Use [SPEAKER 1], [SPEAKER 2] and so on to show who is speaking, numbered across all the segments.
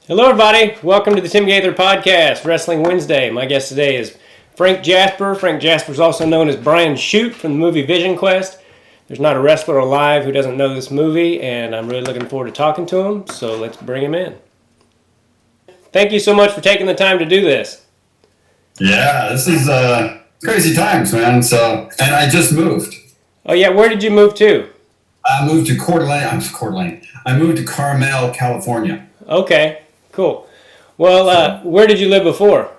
[SPEAKER 1] Hello, everybody. Welcome to the Tim Gaither Podcast, Wrestling Wednesday. My guest today is Frank Jasper. Frank Jasper is also known as Brian Shute from the movie Vision Quest. There's not a wrestler alive who doesn't know this movie, and I'm really looking forward to talking to him, so let's bring him in. Thank you so much for taking the time to do this.
[SPEAKER 2] Yeah, this is crazy times, man. And I just moved.
[SPEAKER 1] Oh, yeah, where did you move to?
[SPEAKER 2] I moved to Coeur d'Alene. I moved to Carmel, California.
[SPEAKER 1] Okay, cool. Well, where did you live before?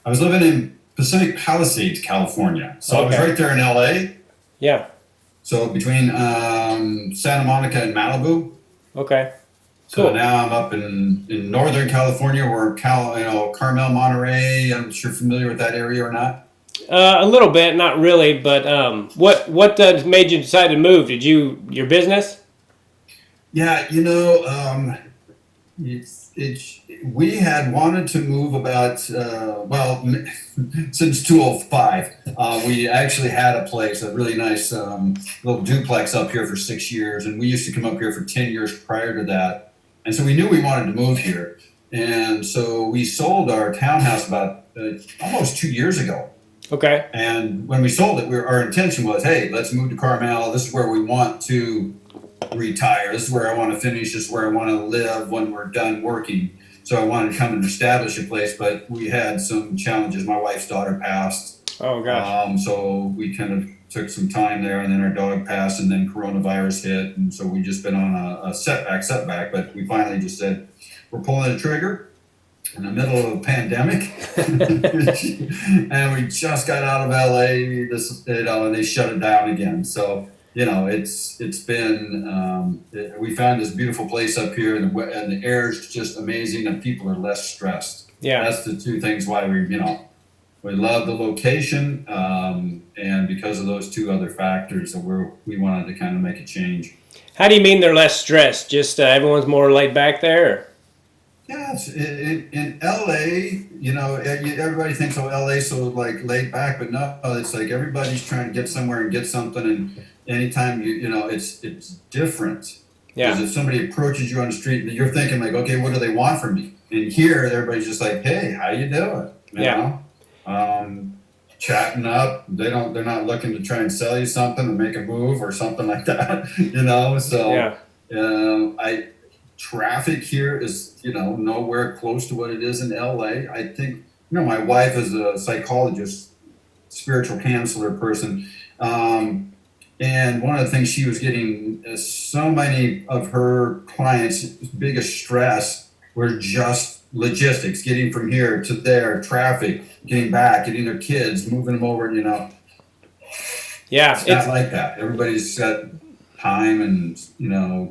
[SPEAKER 2] I was living in Pacific Palisades, California. So I was right there in LA.
[SPEAKER 1] Yeah.
[SPEAKER 2] So between Santa Monica and Malibu.
[SPEAKER 1] Okay.
[SPEAKER 2] So
[SPEAKER 1] Cool.
[SPEAKER 2] now I'm up in Northern California, where Carmel, Monterey. I'm sure you're familiar with that area or not.
[SPEAKER 1] A little bit, not really, but what made you decide to move? Did your business?
[SPEAKER 2] Yeah, we had wanted to move about since 2005. We actually had a place, a really nice little duplex up here for 6 years, and we used to come up here for 10 years prior to that. And so we knew we wanted to move here, and so we sold our townhouse about almost 2 years ago.
[SPEAKER 1] Okay.
[SPEAKER 2] And when we sold it, our intention was, hey, let's move to Carmel. This is where we want to retire. This is where I want to finish. This is where I want to live when we're done working. So I wanted to come and establish a place, but we had some challenges. My wife's daughter passed.
[SPEAKER 1] Oh, gosh.
[SPEAKER 2] So we kind of took some time there, and then our dog passed, and then coronavirus hit. And so we've just been on a setback, but we finally just said, we're pulling the trigger in the middle of a pandemic. And we just got out of LA, and they shut it down again. So, it's been, we found this beautiful place up here, and the air is just amazing, and people are less stressed.
[SPEAKER 1] Yeah.
[SPEAKER 2] That's the two things why we love the location, and because of those two other factors, we wanted to kind of make a change.
[SPEAKER 1] How do you mean they're less stressed? Just everyone's more laid back there? Or?
[SPEAKER 2] Yeah, in LA, everybody thinks, LA so like laid back, but no, it's like everybody's trying to get somewhere and get something, and anytime it's different.
[SPEAKER 1] Yeah.
[SPEAKER 2] Because if somebody approaches you on the street, you're thinking like, okay, what do they want from me? And here, everybody's just like, hey, how you doing? Chatting up. They're not looking to try and sell you something or make a move or something like that. So yeah. Traffic here is, nowhere close to what it is in LA. I think, my wife is a psychologist, spiritual counselor person. And one of the things she was getting, so many of her clients' biggest stress were just logistics, getting from here to there, traffic, getting back, getting their kids, moving them over,
[SPEAKER 1] Yeah.
[SPEAKER 2] It's not like that. Everybody's got time and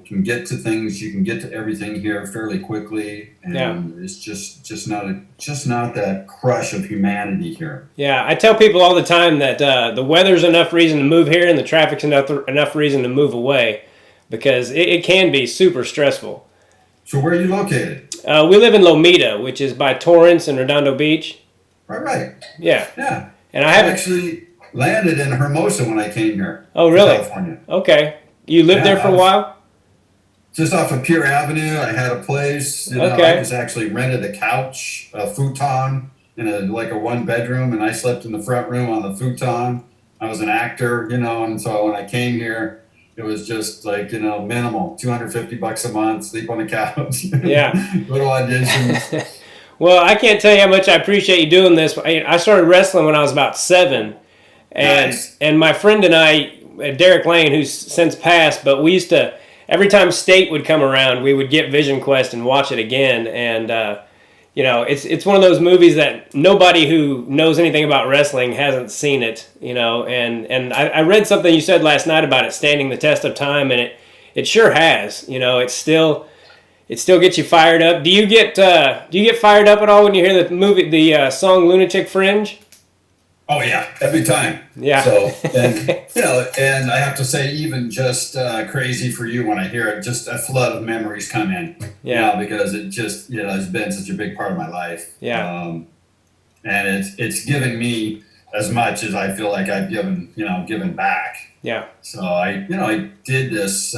[SPEAKER 2] can get to things. You can get to everything here fairly quickly, and it's just not that crush of humanity here.
[SPEAKER 1] Yeah, I tell people all the time that the weather's enough reason to move here, and the traffic's enough reason to move away, because it can be super stressful.
[SPEAKER 2] So where are you located?
[SPEAKER 1] We live in Lomita, which is by Torrance and Redondo Beach.
[SPEAKER 2] Right.
[SPEAKER 1] Yeah. And I
[SPEAKER 2] actually landed in Hermosa when I came here.
[SPEAKER 1] Oh, really?
[SPEAKER 2] California.
[SPEAKER 1] Okay. You lived there for a while?
[SPEAKER 2] Just off of Pier Avenue. I had a place.
[SPEAKER 1] Okay.
[SPEAKER 2] I just actually rented a couch, a futon, in a 1-bedroom, and I slept in the front room on the futon. I was an actor, and so when I came here, it was just minimal, $250 a month, sleep on the couch.
[SPEAKER 1] Yeah.
[SPEAKER 2] Go to auditions.
[SPEAKER 1] Well, I can't tell you how much I appreciate you doing this. I started wrestling when I was about 7, and my friend and I, Derek Lane, who's since passed, but we used to, every time State would come around, we would get Vision Quest and watch it again. And it's one of those movies that nobody who knows anything about wrestling hasn't seen it. And I read something you said last night about it standing the test of time, and it sure has. It still gets you fired up. Do you get fired up at all when you hear the song Lunatic Fringe?
[SPEAKER 2] Oh yeah, every time.
[SPEAKER 1] Yeah.
[SPEAKER 2] So, and I have to say, even just crazy for you when I hear it, just a flood of memories come in.
[SPEAKER 1] Yeah.
[SPEAKER 2] Because it just, has been such a big part of my life.
[SPEAKER 1] Yeah.
[SPEAKER 2] And it's given me as much as I feel like I've given back.
[SPEAKER 1] Yeah.
[SPEAKER 2] So I did this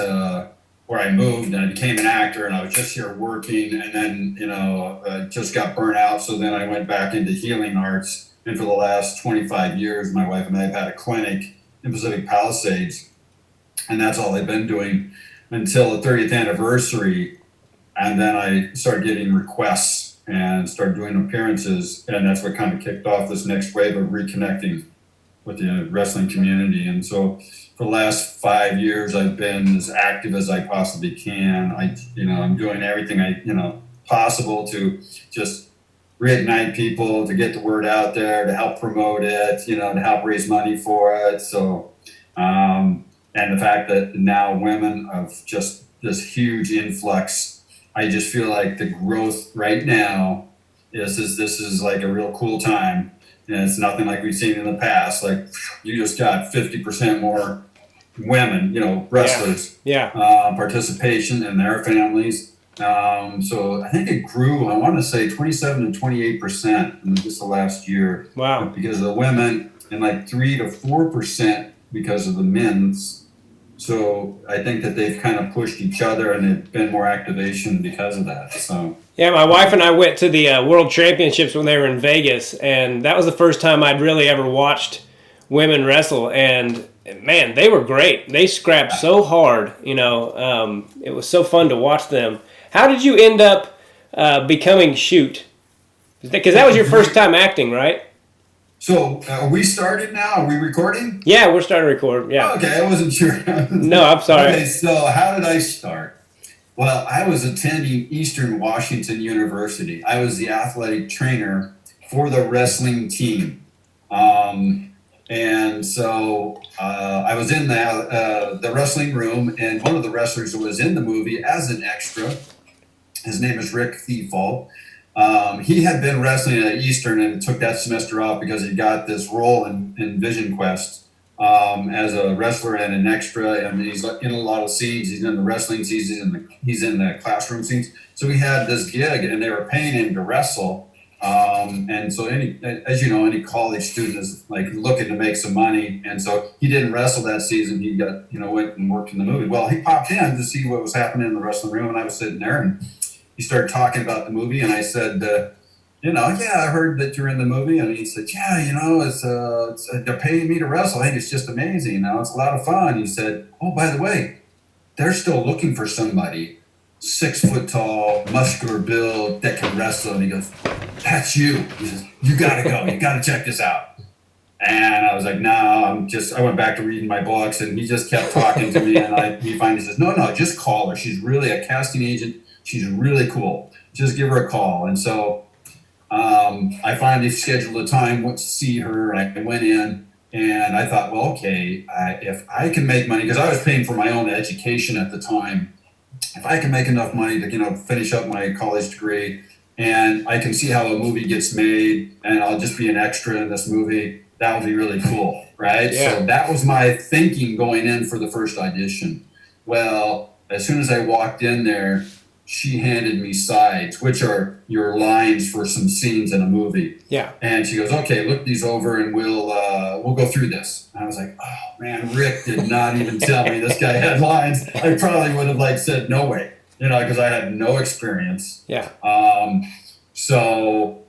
[SPEAKER 2] where I moved and I became an actor, and I was just here working, and then, just got burnt out. So then I went back into healing arts. And for the last 25 years, my wife and I have had a clinic in Pacific Palisades, and that's all I've been doing until the 30th anniversary. And then I started getting requests and started doing appearances, and that's what kind of kicked off this next wave of reconnecting with the wrestling community. And so for the last 5 years, I've been as active as I possibly can. I'm doing everything possible to just reignite people, to get the word out there, to help promote it, to help raise money for it. So, and the fact that now women of just this huge influx, I just feel like the growth right now this is like a real cool time. And it's nothing like we've seen in the past. Like, you just got 50% more women, wrestlers, participation in their families. So I think it grew, I want to say 27 to 28% in just the last year.
[SPEAKER 1] Wow.
[SPEAKER 2] Because of the women, and like 3 to 4% because of the men's. So I think that they've kind of pushed each other, and there's been more activation because of that. So
[SPEAKER 1] yeah, my wife and I went to the World Championships when they were in Vegas, and that was the first time I'd really ever watched women wrestle. And man, they were great. They scrapped so hard. It was so fun to watch them. How did you end up becoming Shute? Because that was your first time acting, right?
[SPEAKER 2] So, are we started now? Are we recording?
[SPEAKER 1] Yeah, we're starting to record. Yeah.
[SPEAKER 2] Okay, I wasn't sure.
[SPEAKER 1] No, I'm sorry.
[SPEAKER 2] Okay, so how did I start? Well, I was attending Eastern Washington University. I was the athletic trainer for the wrestling team. And so I was in the wrestling room, and one of the wrestlers who was in the movie as an extra, his name is Thiefel. He had been wrestling at Eastern and took that semester off because he got this role in Vision Quest as a wrestler and an extra. And he's in a lot of scenes. He's in the wrestling scenes. He's in the classroom scenes. So he had this gig, and they were paying him to wrestle. And so any college student is like looking to make some money. And so he didn't wrestle that season. He got, went and worked in the movie. Well, he popped in to see what was happening in the wrestling room, and I was sitting there, and he started talking about the movie, and I said, I heard that you're in the movie. And he said, they're paying me to wrestle. I think it's just amazing. It's a lot of fun. He said, oh, by the way, they're still looking for somebody 6 foot tall, muscular build that can wrestle. And he goes, that's you. He says, you got to go. You got to check this out. And I was like, no, I went back to reading my books, and he just kept talking to me. And he finally says, no, just call her. She's really a casting agent. She's really cool. Just give her a call. And so I finally scheduled a time, went to see her. I went in, and I thought, well, okay, if I can make money, because I was paying for my own education at the time, if I can make enough money to, finish up my college degree, and I can see how a movie gets made, and I'll just be an extra in this movie, that would be really cool, right?
[SPEAKER 1] Yeah.
[SPEAKER 2] So that was my thinking going in for the first audition. Well, as soon as I walked in there, she handed me sides, which are your lines for some scenes in a movie.
[SPEAKER 1] Yeah.
[SPEAKER 2] And she goes, okay, look these over, and we'll go through this. And I was like, oh man, Rick did not even tell me this guy had lines. I probably would have said no way, because I had no experience.
[SPEAKER 1] Yeah.
[SPEAKER 2] So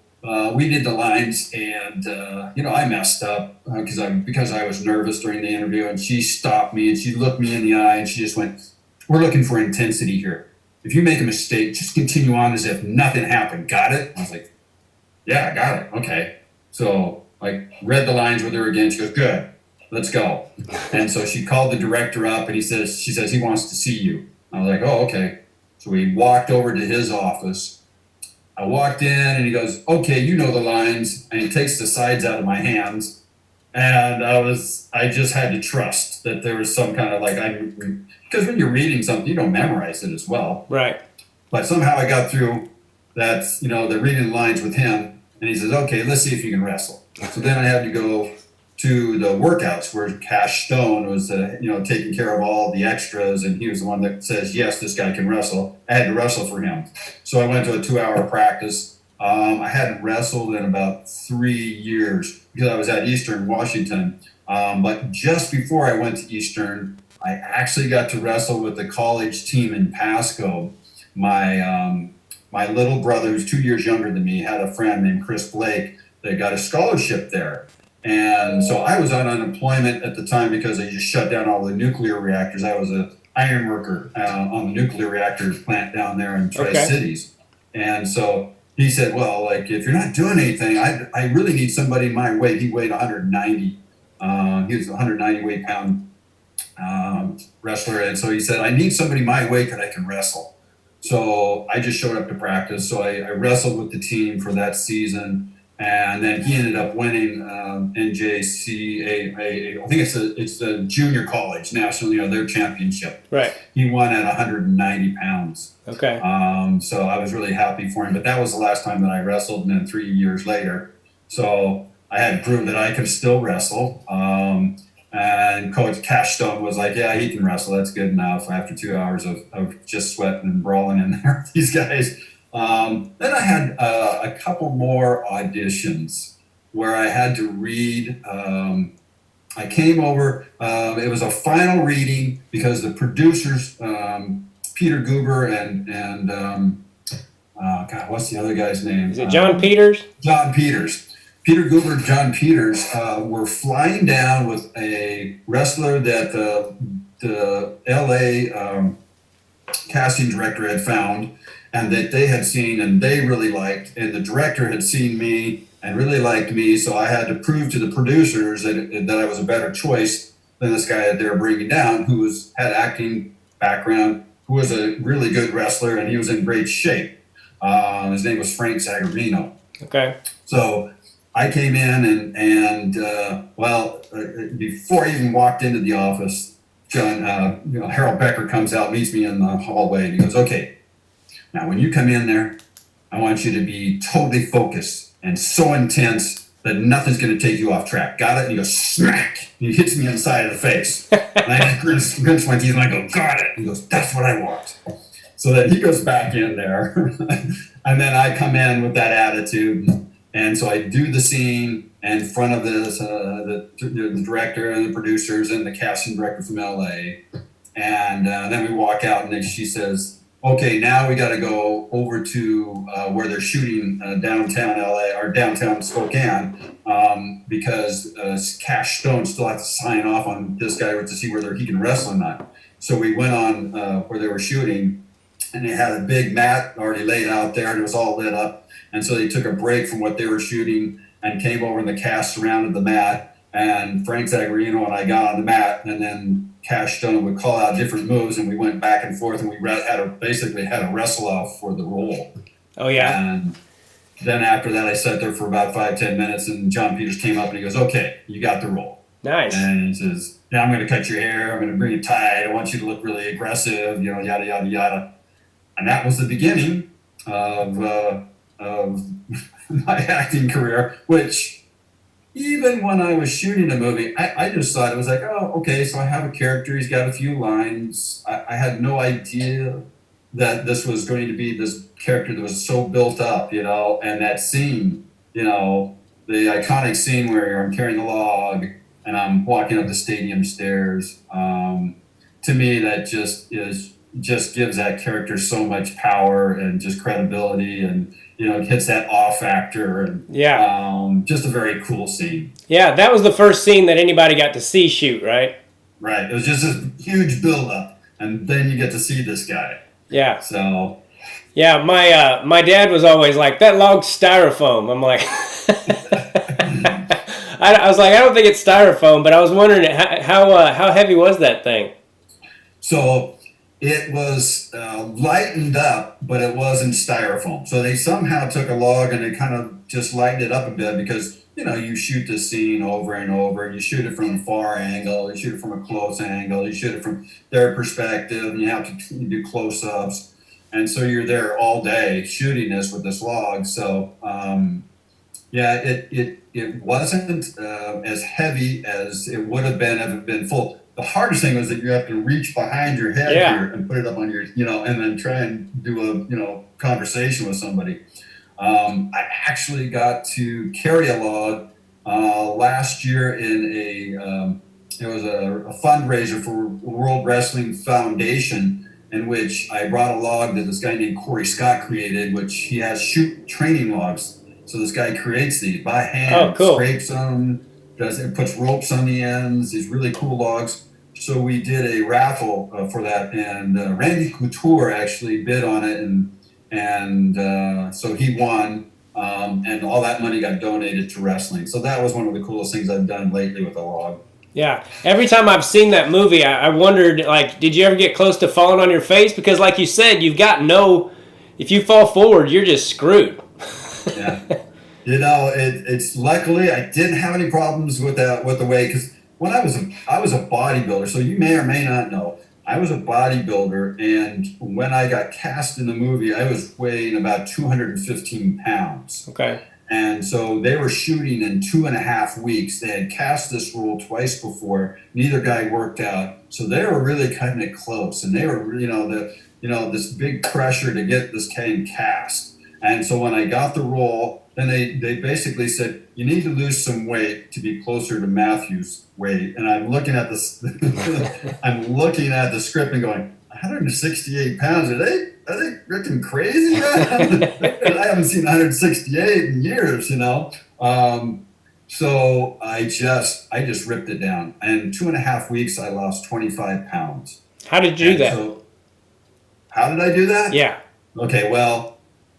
[SPEAKER 2] we did the lines, and I messed up because I was nervous during the interview, and she stopped me and she looked me in the eye, and she just went, we're looking for intensity here. If you make a mistake, just continue on as if nothing happened. Got it? I was like, yeah, I got it. Okay. So I read the lines with her again. She goes, good, let's go. And so she called the director up, and she says he wants to see you. I was like, oh, okay. So we walked over to his office. I walked in, and he goes, okay, you know the lines. And he takes the sides out of my hands. And I just had to trust that there was some kind of because when you're reading something, you don't memorize it as well.
[SPEAKER 1] Right.
[SPEAKER 2] But somehow I got through that, the reading lines with him, and he says, okay, let's see if you can wrestle. So then I had to go to the workouts where Cash Stone was, taking care of all the extras, and he was the one that says, yes, this guy can wrestle. I had to wrestle for him. So I went to a 2-hour practice. I hadn't wrestled in about 3 years because I was at Eastern Washington. But just before I went to Eastern, I actually got to wrestle with the college team in Pasco. My little brother, who's 2 years younger than me, had a friend named Chris Blake that got a scholarship there. And so I was on unemployment at the time because they just shut down all the nuclear reactors. I was an iron worker on the nuclear reactor plant down there in Tri-Cities. And so he said, well, like, if you're not doing anything, I really need somebody my weight. He weighed 190. He was a 190 weight pound wrestler. And so he said, I need somebody my weight that I can wrestle. So I just showed up to practice. So I wrestled with the team for that season. And then he ended up winning NJCAA. I think it's the junior college national, their championship.
[SPEAKER 1] Right.
[SPEAKER 2] He won at 190 pounds.
[SPEAKER 1] Okay.
[SPEAKER 2] So I was really happy for him. But that was the last time that I wrestled, and then 3 years later. So I had proved that I could still wrestle. And Coach Cashstone was like, yeah, he can wrestle. That's good enough after 2 hours of just sweating and brawling in there with these guys. Then I had a couple more auditions where I had to read. I came over. It was a final reading because the producers, Peter Goober and God, what's the other guy's name?
[SPEAKER 1] Is it John Peters?
[SPEAKER 2] John Peters. Peter Goober and John Peters were flying down with a wrestler that the LA casting director had found and that they had seen and they really liked. And the director had seen me and really liked me. So I had to prove to the producers that I was a better choice than this guy that they were bringing down, who had acting background, who was a really good wrestler, and he was in great shape. His name was Frank Zagarino.
[SPEAKER 1] Okay.
[SPEAKER 2] So I came in and before I even walked into the office, Harold Becker comes out, meets me in the hallway, and he goes, okay, now when you come in there, I want you to be totally focused and so intense that nothing's going to take you off track. Got it? And he goes, smack! And he hits me on the side of the face. And I just grinch my teeth and I go, got it! And he goes, that's what I want. So then he goes back in there. And then I come in with that attitude. And so I do the scene in front of the director and the producers and the casting director from LA. And then we walk out and she says, okay, now we got to go over to where they're shooting downtown LA or downtown Spokane because Cash Stone still has to sign off on this guy to see whether he can wrestle or not. So we went on where they were shooting, and they had a big mat already laid out there and it was all lit up. And so they took a break from what they were shooting and came over and the cast surrounded the mat. And Frank Zagarino and I got on the mat, and then Cash Stone would call out different moves, and we went back and forth, and we basically had a wrestle off for the role.
[SPEAKER 1] Oh, yeah.
[SPEAKER 2] And then after that, I sat there for about 5-10 minutes, and John Peters came up and he goes, okay, you got the role.
[SPEAKER 1] Nice.
[SPEAKER 2] And he says, yeah, I'm going to cut your hair. I'm going to bring it tight. I want you to look really aggressive, yada, yada, yada. And that was the beginning of my acting career, which even when I was shooting the movie, I just thought it was like, oh, okay, so I have a character. He's got a few lines. I had no idea that this was going to be this character that was so built up, and that scene, the iconic scene where I'm carrying the log and I'm walking up the stadium stairs. To me, that just gives that character so much power and just credibility and, hits that awe factor and just a very cool scene.
[SPEAKER 1] Yeah, that was the first scene that anybody got to see shoot, right?
[SPEAKER 2] Right. It was just a huge buildup, and then you get to see this guy.
[SPEAKER 1] Yeah.
[SPEAKER 2] So.
[SPEAKER 1] Yeah, my dad was always like, that log's styrofoam. I'm like, I was like, I don't think it's styrofoam, but I was wondering how heavy was that thing?
[SPEAKER 2] So it was lightened up, but it wasn't styrofoam. So they somehow took a log and they kind of just lightened it up a bit because, you shoot the scene over and over. You shoot it from a far angle. You shoot it from a close angle. You shoot it from their perspective. And you have to do close-ups. And so you're there all day shooting this with this log. So, it wasn't as heavy as it would have been if it had been full. The hardest thing was that you have to reach behind your head here and put it up on your, and then try and do a, conversation with somebody. I actually got to carry a log last year in it was a fundraiser for World Wrestling Foundation, in which I brought a log that this guy named Corey Scott created, which he has Shute training logs. So this guy creates these by hand,
[SPEAKER 1] Oh, cool.
[SPEAKER 2] scrapes them, puts ropes on the ends, these really cool logs. So we did a raffle for that, and Randy Couture actually bid on it, and so he won, and all that money got donated to wrestling. So that was one of the coolest things I've done lately with a log.
[SPEAKER 1] Yeah. Every time I've seen that movie, I wondered, like, did you ever get close to falling on your face? Because, like you said, if you fall forward, you're just screwed.
[SPEAKER 2] Yeah. It's luckily I didn't have any problems with the weight, because when I was a bodybuilder, so you may or may not know, I was a bodybuilder, and when I got cast in the movie, I was weighing about 215 pounds.
[SPEAKER 1] Okay.
[SPEAKER 2] And so they were shooting in 2.5 weeks. They had cast this role twice before. Neither guy worked out, so they were really cutting it close. And they were, this big pressure to get this guy cast. And so when I got the role, then they basically said, you need to lose some weight to be closer to Matthew's weight. And I'm looking at this, I'm looking at the script and going, 168 pounds. Are they freaking crazy? I haven't seen 168 in years, So I just ripped it down. And in 2.5 weeks, I lost 25 pounds.
[SPEAKER 1] How did you do that?
[SPEAKER 2] So, how did I do that?
[SPEAKER 1] Yeah.
[SPEAKER 2] Okay, well,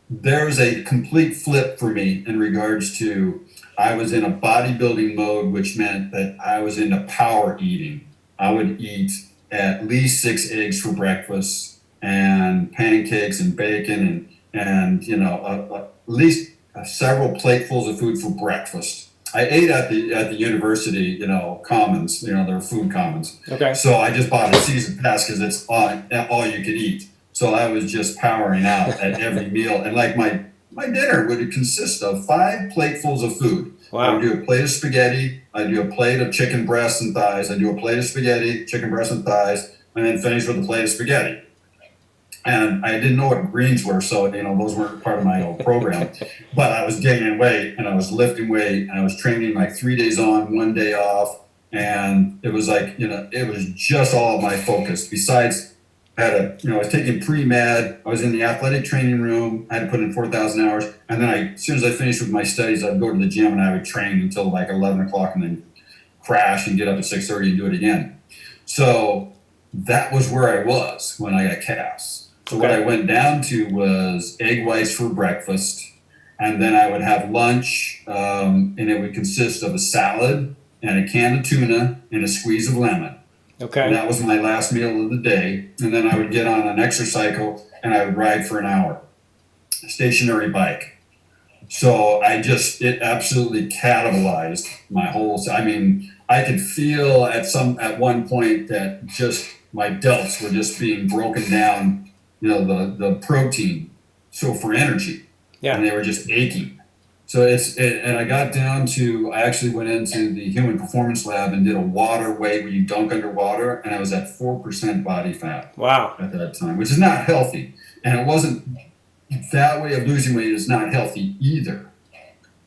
[SPEAKER 2] there's a complete flip for me in regards to, I was in a bodybuilding mode, which meant that I was into power eating. I would eat at least 6 eggs for breakfast, and pancakes and bacon, and at least several platefuls of food for breakfast. I ate at the university, commons, their food commons.
[SPEAKER 1] Okay.
[SPEAKER 2] So I just bought a season pass because it's all you could eat. So I was just powering out at every meal, and like my dinner would consist of 5 platefuls of food.
[SPEAKER 1] Wow.
[SPEAKER 2] I would do a plate of spaghetti. I'd do a plate of chicken breasts and thighs. I'd do a plate of spaghetti, chicken breasts and thighs, and then finish with a plate of spaghetti. And I didn't know what greens were, so those weren't part of my old program. But I was gaining weight, and I was lifting weight, and I was training like 3 days on, 1 day off, and it was like it was just all of my focus. Besides, I was taking pre-med. I was in the athletic training room. I had to put in 4,000 hours, and then as soon as I finished with my studies, I'd go to the gym and I would train until like 11 o'clock, and then crash and get up at 6:30 and do it again. So that was where I was when I got cast. So what I went down to was egg whites for breakfast, and then I would have lunch, and it would consist of a salad and a can of tuna and a squeeze of lemon.
[SPEAKER 1] Okay.
[SPEAKER 2] And that was my last meal of the day. And then I would get on an exercycle and I would ride for an hour, a stationary bike. So it absolutely cannibalized my whole, I could feel at one point that just my delts were just being broken down, the protein. So for energy. Yeah. And they were just aching. So and I got down to, I actually went into the Human Performance Lab and did a water weight where you dunk underwater, and I was at 4% body fat.
[SPEAKER 1] Wow.
[SPEAKER 2] At that time, which is not healthy. And it wasn't, that way of losing weight is not healthy either.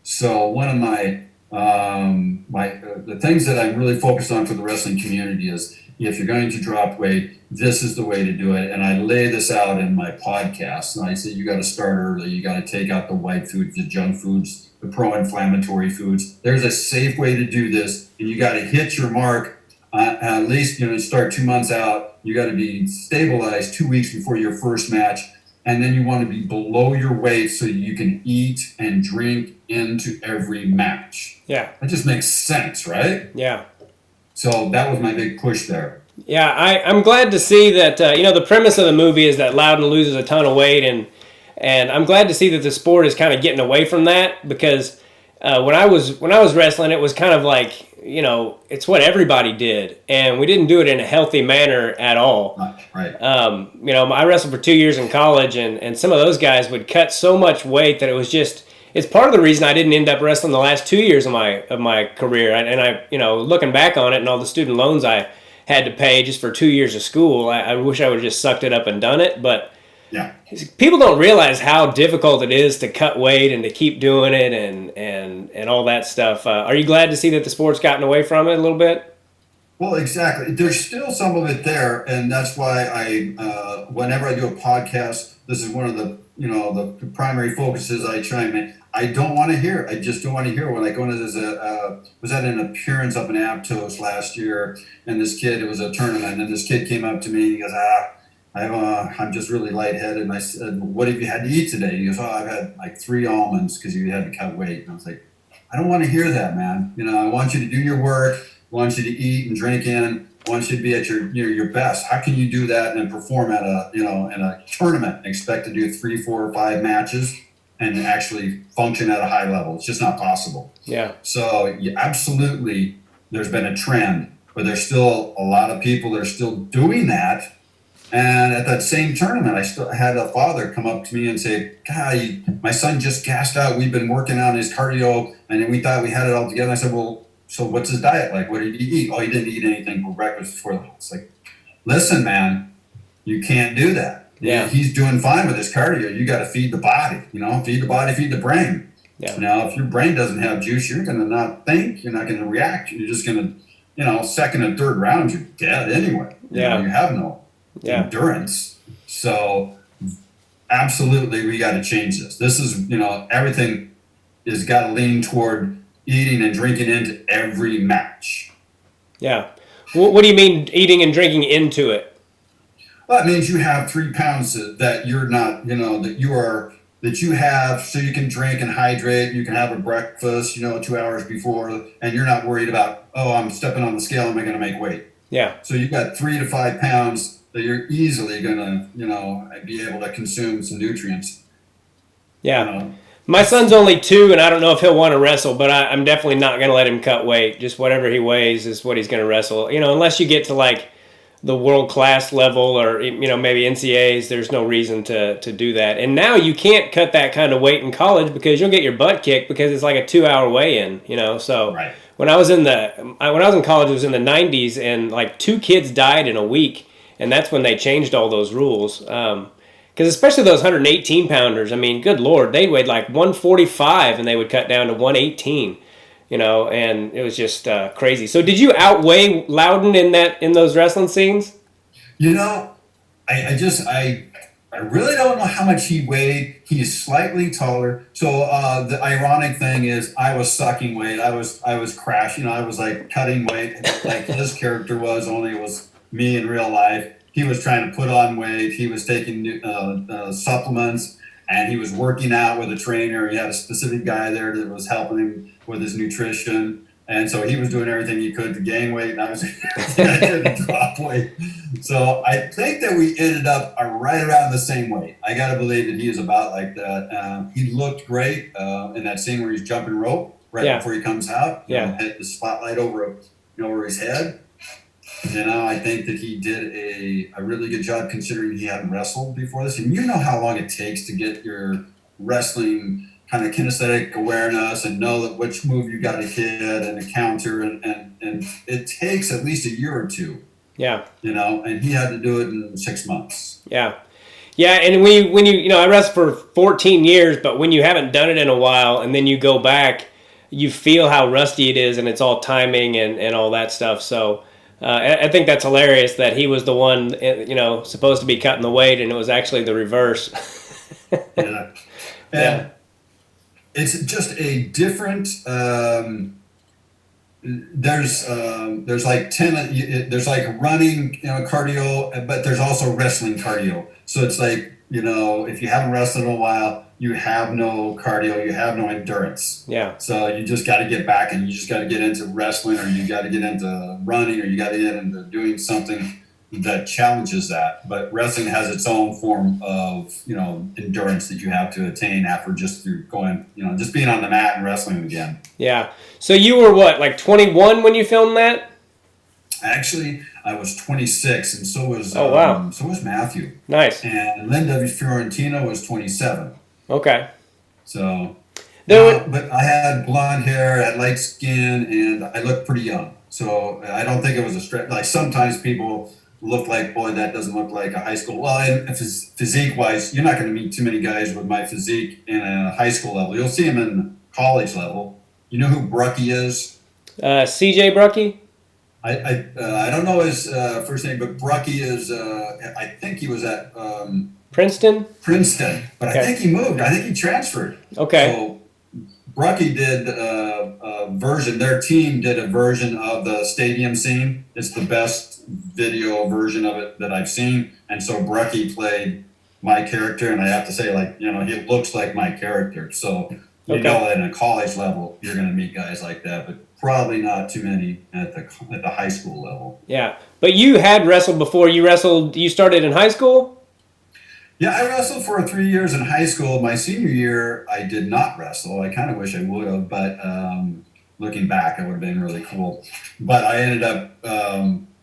[SPEAKER 2] So one of my the things that I'm really focused on for the wrestling community is, if you're going to drop weight, this is the way to do it. And I lay this out in my podcast. And I say, you got to start early. You got to take out the white foods, the junk foods, the pro-inflammatory foods. There's a safe way to do this. And you got to hit your mark. At least, start 2 months out. You got to be stabilized 2 weeks before your first match. And then you want to be below your weight so you can eat and drink into every match. Yeah. That just makes sense, right?
[SPEAKER 1] Yeah.
[SPEAKER 2] So that was my big push there.
[SPEAKER 1] Yeah, I'm glad to see that, the premise of the movie is that Loudon loses a ton of weight, and I'm glad to see that the sport is kind of getting away from that, because when I was wrestling, it was kind of like, it's what everybody did, and we didn't do it in a healthy manner at all.
[SPEAKER 2] Right.
[SPEAKER 1] I wrestled for 2 years in college, and some of those guys would cut so much weight that it was just, it's part of the reason I didn't end up wrestling the last 2 years of my career. And I looking back on it and all the student loans I had to pay just for 2 years of school, I wish I would have just sucked it up and done it. But yeah, people don't realize how difficult it is to cut weight and to keep doing it and all that stuff. Are you glad to see that the sport's gotten away from it a little bit?
[SPEAKER 2] Well, exactly. There's still some of it there, and that's why whenever I do a podcast, this is one of the, the primary focuses I try and make. I don't want to hear. I just don't want to hear. When I go into this, was at an appearance up in Aptos last year, and this kid, it was a tournament, and this kid came up to me and he goes, I'm just really lightheaded. And I said, what have you had to eat today? He goes, I've had like 3 almonds because you had to cut weight. And I was like, I don't want to hear that, man. I want you to do your work. I want you to eat and drink in. I want you to be at your best. How can you do that and perform at in a tournament and expect to do 3, 4, or 5 matches and actually function at a high level? It's just not possible.
[SPEAKER 1] Yeah.
[SPEAKER 2] So absolutely, there's been a trend, but there's still a lot of people that are still doing that. And at that same tournament, I still had a father come up to me and say, God, my son just gassed out. We've been working on his cardio, and we thought we had it all together. I said, well, so what's his diet like? What did he eat? Oh, he didn't eat anything for breakfast before that. It's like, listen, man, you can't do that.
[SPEAKER 1] Yeah.
[SPEAKER 2] He's doing fine with his cardio. You got to feed the body, feed the body, feed the brain.
[SPEAKER 1] Yeah.
[SPEAKER 2] Now, if your brain doesn't have juice, you're going to not think, you're not going to react. You're just going to, second and third round, you're dead anyway. You have no endurance. So absolutely, we got to change this. This is, everything is got to lean toward eating and drinking into every match.
[SPEAKER 1] Yeah. What do you mean eating and drinking into it?
[SPEAKER 2] Well, it means you have 3 pounds that you're not, that you have, so you can drink and hydrate. You can have a breakfast, 2 hours before, and you're not worried about, I'm stepping on the scale. Am I going to make weight?
[SPEAKER 1] Yeah.
[SPEAKER 2] So you've got 3 to 5 pounds that you're easily going to, be able to consume some nutrients.
[SPEAKER 1] Yeah. My son's only 2, and I don't know if he'll want to wrestle, but I'm definitely not going to let him cut weight. Just whatever he weighs is what he's going to wrestle. Unless you get to like the world class level or maybe NCAAs, there's no reason to do that. And now you can't cut that kind of weight in college because you'll get your butt kicked because it's like a 2-hour weigh-in. So right. When I was in college, it was in the 90s, and like 2 kids died in a week, and that's when they changed all those rules. Because especially those 118 pounders, I mean, good Lord, they weighed like 145 and they would cut down to 118, and it was just crazy. So did you outweigh Loudon in those wrestling scenes?
[SPEAKER 2] I really don't know how much he weighed. He's slightly taller. So the ironic thing is I was sucking weight. I was crashing. I was like cutting weight like his character was, only it was me in real life. He was trying to put on weight. He was taking supplements, and he was working out with a trainer. He had a specific guy there that was helping him with his nutrition. And so he was doing everything he could to gain weight, and I was trying to drop weight. So I think that we ended up right around the same weight. I got to believe that he is about like that. He looked great in that scene where he's jumping rope before he comes out. Hit the spotlight over his head. I think that he did a really good job considering he hadn't wrestled before this. And you know how long it takes to get your wrestling kind of kinesthetic awareness and know that which move you got to hit and a counter. And it takes at least a year or 2. Yeah. And he had to do it in 6 months.
[SPEAKER 1] Yeah. Yeah, and when you I wrestled for 14 years, but when you haven't done it in a while and then you go back, you feel how rusty it is, and it's all timing and all that stuff. So I think that's hilarious that he was the one, supposed to be cutting the weight, and it was actually the reverse.
[SPEAKER 2] Yeah. And it's just a different. There's like 10. There's like running, cardio, but there's also wrestling cardio. So it's like if you haven't wrestled in a while, you have no cardio, you have no endurance. Yeah. So you just got to get back, and you just got to get into wrestling, or you got to get into running, or you got to get into doing something that challenges that. But wrestling has its own form of, endurance that you have to attain after just through going, just being on the mat and wrestling again.
[SPEAKER 1] Yeah. So you were what, like 21 when you filmed that?
[SPEAKER 2] Actually, I was 26, and so was so was Matthew.
[SPEAKER 1] Nice.
[SPEAKER 2] And Linda Fiorentina was 27.
[SPEAKER 1] Okay.
[SPEAKER 2] So, but I had blonde hair, I had light skin, and I looked pretty young. So I don't think it was a stretch. Like sometimes people look like, boy, that doesn't look like a high school. Well, and physique-wise, you're not going to meet too many guys with my physique in a high school level. You'll see them in college level. You know who Brucky is?
[SPEAKER 1] CJ Brucky?
[SPEAKER 2] I don't know his first name, but Brucky is. I think he was at
[SPEAKER 1] Princeton.
[SPEAKER 2] Princeton, but I
[SPEAKER 1] Okay.
[SPEAKER 2] think he moved. I think he transferred.
[SPEAKER 1] Okay.
[SPEAKER 2] So Brucky did a version. Their team did a version of the stadium scene. It's the best video version of it that I've seen. And so Brucky played my character, and I have to say, like, you know, he looks like my character. So you know
[SPEAKER 1] Okay.
[SPEAKER 2] that in a college level, you're going to meet guys like that, but probably not too many at the high school level.
[SPEAKER 1] Yeah. But you had wrestled before. You wrestled. You started in high school.
[SPEAKER 2] Yeah, I wrestled for 3 years in high school. My senior year, I did not wrestle. I kind of wish I would have, but looking back, it would have been really cool. But I ended up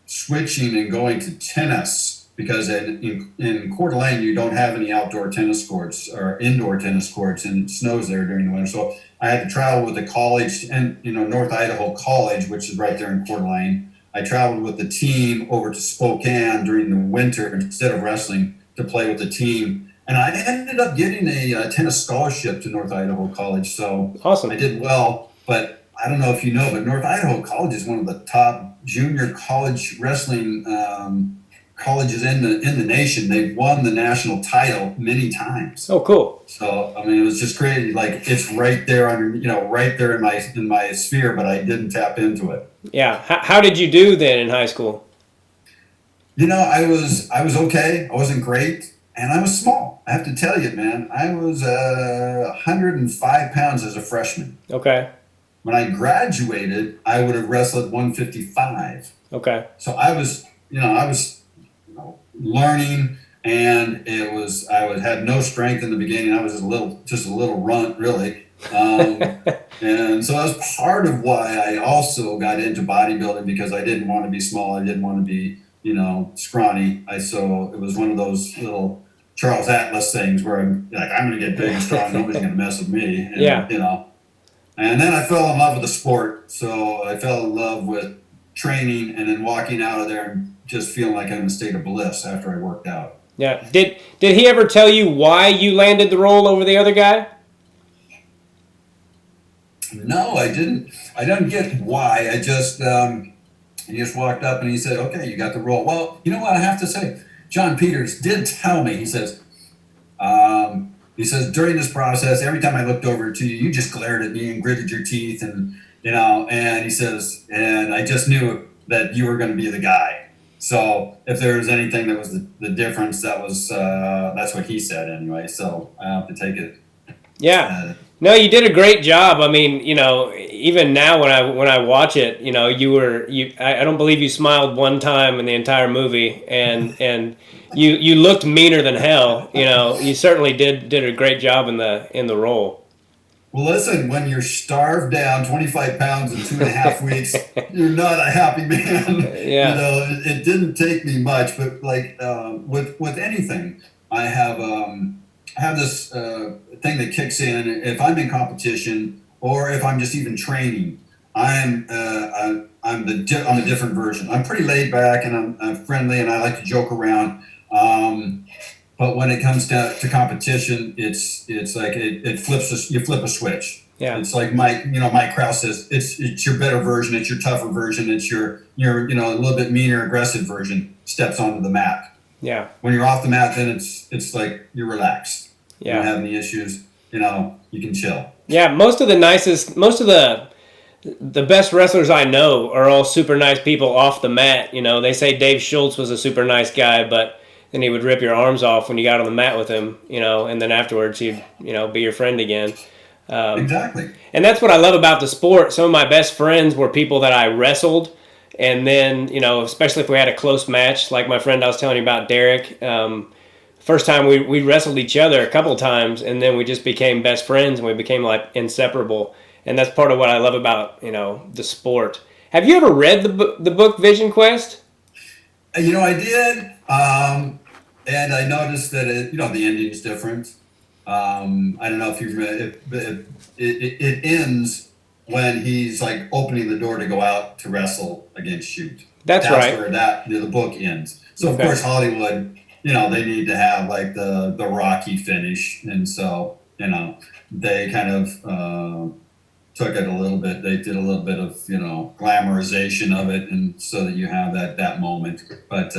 [SPEAKER 2] switching and going to tennis because in Coeur d'Alene, you don't have any outdoor tennis courts or indoor tennis courts, and it snows there during the winter. So I had to travel with the college, and North Idaho College, which is right there in Coeur d'Alene. I traveled with the team over to Spokane during the winter instead of wrestling to play with the team. And I ended up getting a tennis scholarship to North Idaho College. So
[SPEAKER 1] Awesome.
[SPEAKER 2] I did well, but I don't know if you know, but North Idaho College is one of the top junior college wrestling colleges in the nation. They've won the national title many times.
[SPEAKER 1] Oh, cool.
[SPEAKER 2] So I mean, it was just crazy. Like it's right there under, right there in my sphere, but I didn't tap into it.
[SPEAKER 1] Yeah. How did you do then in high school?
[SPEAKER 2] I was okay. I wasn't great, and I was small. I have to tell you, man. I was 105 pounds as a freshman.
[SPEAKER 1] Okay.
[SPEAKER 2] When I graduated, I would have wrestled 155.
[SPEAKER 1] Okay.
[SPEAKER 2] So I was learning, and had no strength in the beginning. I was just a little runt, really. And so that was part of why I also got into bodybuilding, because I didn't want to be small. I didn't want to be scrawny. So it was one of those little Charles Atlas things where I'm going to get big and strong. Nobody's going to mess with me. And,
[SPEAKER 1] Yeah.
[SPEAKER 2] And then I fell in love with the sport. So I fell in love with training, and then walking out of there and just feeling like I'm in a state of bliss after I worked out.
[SPEAKER 1] Yeah. Did he ever tell you why you landed the role over the other guy?
[SPEAKER 2] No, I didn't. I didn't get why. He just walked up and he said, "Okay, you got the role." Well, you know what I have to say? John Peters did tell me. He says during this process, every time I looked over to you, you just glared at me and gritted your teeth, and he says, and I just knew that you were going to be the guy. So if there was anything that was the difference, that's what he said anyway. So I have to take it.
[SPEAKER 1] Yeah. No, you did a great job. I mean, even now when I watch it, I don't believe you smiled one time in the entire movie, and you looked meaner than hell. You certainly did a great job in the role.
[SPEAKER 2] Well, listen, when you're starved down 25 pounds in 2.5 weeks, you're not a happy man.
[SPEAKER 1] Yeah.
[SPEAKER 2] It didn't take me much, but with anything, I have this thing that kicks in if I'm in competition or if I'm just even training. I'm a different version. I'm pretty laid back, and I'm friendly, and I like to joke around. But when it comes to competition, it's like it flips. You flip a switch.
[SPEAKER 1] Yeah.
[SPEAKER 2] It's like Mike Krause says, it's your better version. It's your tougher version. It's your a little bit meaner, aggressive version steps onto the mat.
[SPEAKER 1] Yeah.
[SPEAKER 2] When you're off the mat, then it's like you're relaxed.
[SPEAKER 1] Yeah.
[SPEAKER 2] You don't have any issues. You can chill.
[SPEAKER 1] Yeah. Most of the best wrestlers I know are all super nice people off the mat. They say Dave Schultz was a super nice guy, but then he would rip your arms off when you got on the mat with him, and then afterwards he'd, be your friend again.
[SPEAKER 2] Exactly.
[SPEAKER 1] And that's what I love about the sport. Some of my best friends were people that I wrestled, and then, especially if we had a close match, like my friend I was telling you about, Derek. First time we wrestled each other a couple of times, and then we just became best friends, and we became like inseparable. And that's part of what I love about, the sport. Have you ever read the book Vision Quest?
[SPEAKER 2] I did. And I noticed that the ending is different. I don't know if you've read it, but it ends when he's like opening the door to go out to wrestle against Shute.
[SPEAKER 1] That's right.
[SPEAKER 2] Where the book ends. So of
[SPEAKER 1] Okay.
[SPEAKER 2] course Hollywood, they need to have like the Rocky finish, and so they kind of took it a little bit. They did a little bit of, glamorization of it, and so that you have that moment. But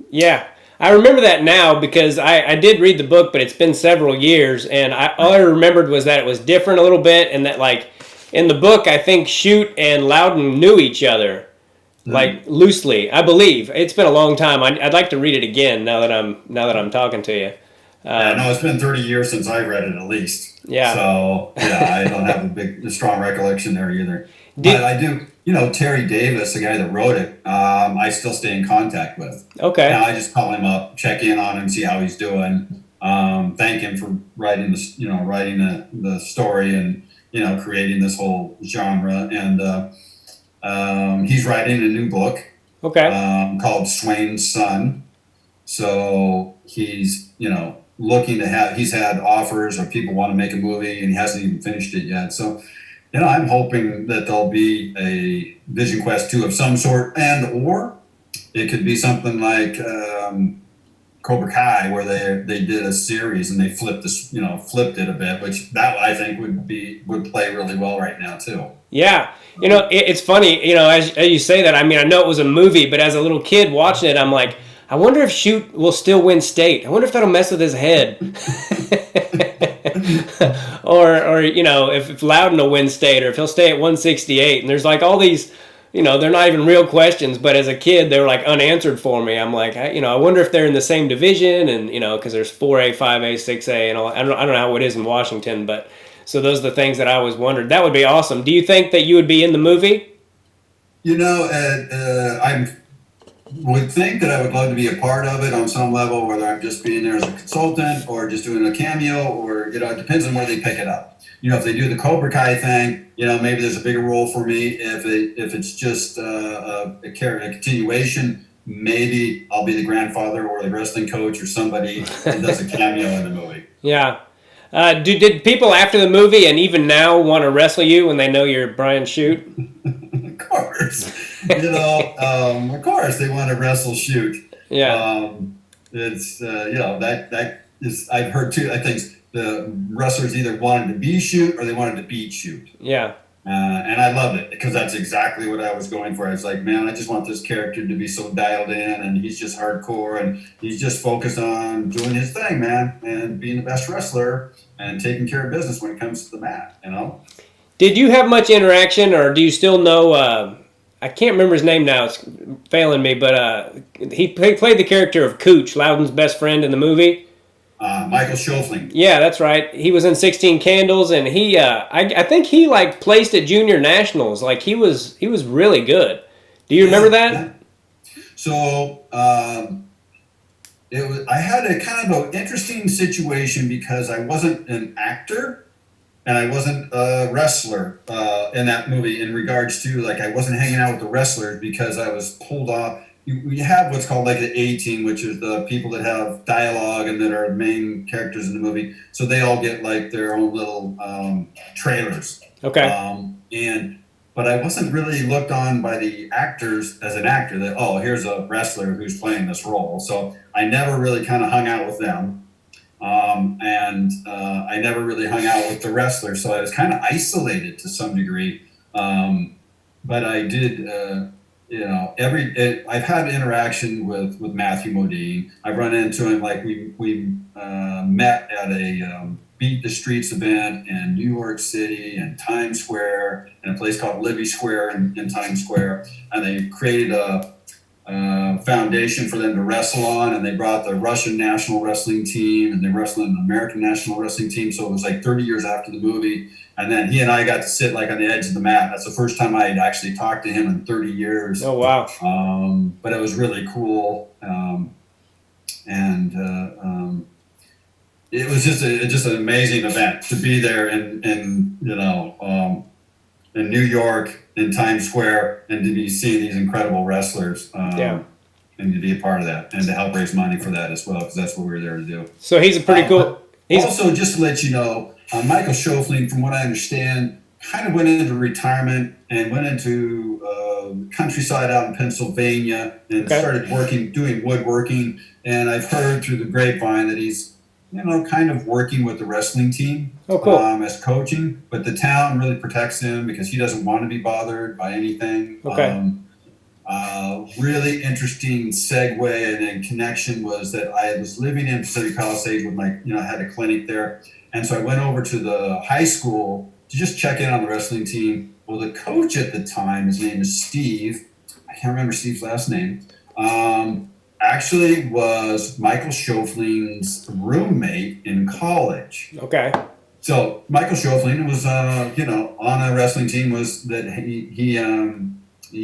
[SPEAKER 1] Yeah, I remember that now because I did read the book, but it's been several years, and all I remembered was that it was different a little bit, and that like in the book, I think Shute and Loudon knew each other, like loosely, I believe. It's been a long time. I'd like to read it again now that I'm talking to you.
[SPEAKER 2] yeah, no, it's been 30 years since I read it at least.
[SPEAKER 1] Yeah.
[SPEAKER 2] So yeah, I don't have a strong recollection there either.
[SPEAKER 1] Did,
[SPEAKER 2] But I do, Terry Davis, the guy that wrote it, I still stay in contact with.
[SPEAKER 1] okay.
[SPEAKER 2] Now I just call him up, check in on him, see how he's doing. Thank him for writing this, writing the story and, creating this whole genre. And he's writing a new book called Swain's Son. So he's, looking to he's had offers or people want to make a movie and he hasn't even finished it yet. So, I'm hoping that there'll be a Vision Quest 2 of some sort, or it could be something like Cobra Kai, where they did a series and they flipped it a bit, which that I think would play really well right now too.
[SPEAKER 1] Yeah. It's funny, as you say that, I mean, I know it was a movie, but as a little kid watching it, I'm like, I wonder if Shute will still win state. I wonder if that'll mess with his head. or if Loudon will win state, or if he'll stay at 168. And there's like all these, they're not even real questions, but as a kid, they were like unanswered for me. I'm like, I wonder if they're in the same division, and, because there's 4A, 5A, 6A, and all. I don't know how it is in Washington, but so those are the things that I always wondered. That would be awesome. Do you think that you would be in the movie?
[SPEAKER 2] I would think that I would love to be a part of it on some level, whether I'm just being there as a consultant or just doing a cameo, or it depends on where they pick it up. If they do the Cobra Kai thing, maybe there's a bigger role for me. If it's just a continuation, maybe I'll be the grandfather or the wrestling coach or somebody that does a cameo in the movie.
[SPEAKER 1] Yeah. Did people after the movie and even now want to wrestle you when they know you're Brian Shute?
[SPEAKER 2] Of course. Of course they want to wrestle Shute.
[SPEAKER 1] Yeah.
[SPEAKER 2] It's that is, I've heard too. I think the wrestlers either wanted to be Shute or they wanted to beat Shute.
[SPEAKER 1] Yeah.
[SPEAKER 2] And I loved it because that's exactly what I was going for. I was like, man, I just want this character to be so dialed in, and he's just hardcore, and he's just focused on doing his thing, man, and being the best wrestler and taking care of business when it comes to the mat, Did
[SPEAKER 1] you have much interaction, or do you still know, I can't remember his name now, it's failing me, but he played the character of Cooch, Loudon's best friend in the movie.
[SPEAKER 2] Michael Schofling.
[SPEAKER 1] Yeah, that's right. He was in 16 Candles, and he, I think he like placed at Junior Nationals. Like he was really good. Do you remember that?
[SPEAKER 2] Yeah. So it was. I had a kind of an interesting situation because I wasn't an actor and I wasn't a wrestler in that movie. In regards to I wasn't hanging out with the wrestlers because I was pulled off. We have what's called like the A team, which is the people that have dialogue and that are main characters in the movie. So they all get like their own little trailers.
[SPEAKER 1] Okay.
[SPEAKER 2] But I wasn't really looked on by the actors as an actor that, here's a wrestler who's playing this role. So I never really kind of hung out with them. I never really hung out with the wrestlers. So I was kind of isolated to some degree. But I did, I've had interaction with Matthew Modine. I've run into him, like we met at a Beat the Streets event in New York City and Times Square, in a place called Libby Square in Times Square, and they created a foundation for them to wrestle on, and they brought the Russian national wrestling team and they wrestled in the American national wrestling team. So it was like 30 years after the movie, and then he and I got to sit like on the edge of the mat. That's the first time I had actually talked to him in 30 years.
[SPEAKER 1] Oh wow.
[SPEAKER 2] But it was really cool, it was just an amazing event to be there in New York, in Times Square, and to be seeing these incredible wrestlers. And to be a part of that and to help raise money for that as well, because that's what we were there to do.
[SPEAKER 1] So he's a pretty cool.
[SPEAKER 2] Also, just to let you know, Michael Schofling, from what I understand, kind of went into retirement and went into countryside out in Pennsylvania and started doing woodworking. And I've heard through the grapevine that he's kind of working with the wrestling team.
[SPEAKER 1] Oh, cool.
[SPEAKER 2] As coaching, but the town really protects him because he doesn't want to be bothered by anything.
[SPEAKER 1] Okay.
[SPEAKER 2] Really interesting segue and connection was that I was living in Pacific Palisades with I had a clinic there. And so I went over to the high school to just check in on the wrestling team. Well, the coach at the time, his name is Steve. I can't remember Steve's last name. Actually was Michael Schofling's roommate in college.
[SPEAKER 1] Okay.
[SPEAKER 2] So Michael Schofling was, on a wrestling team. Was that he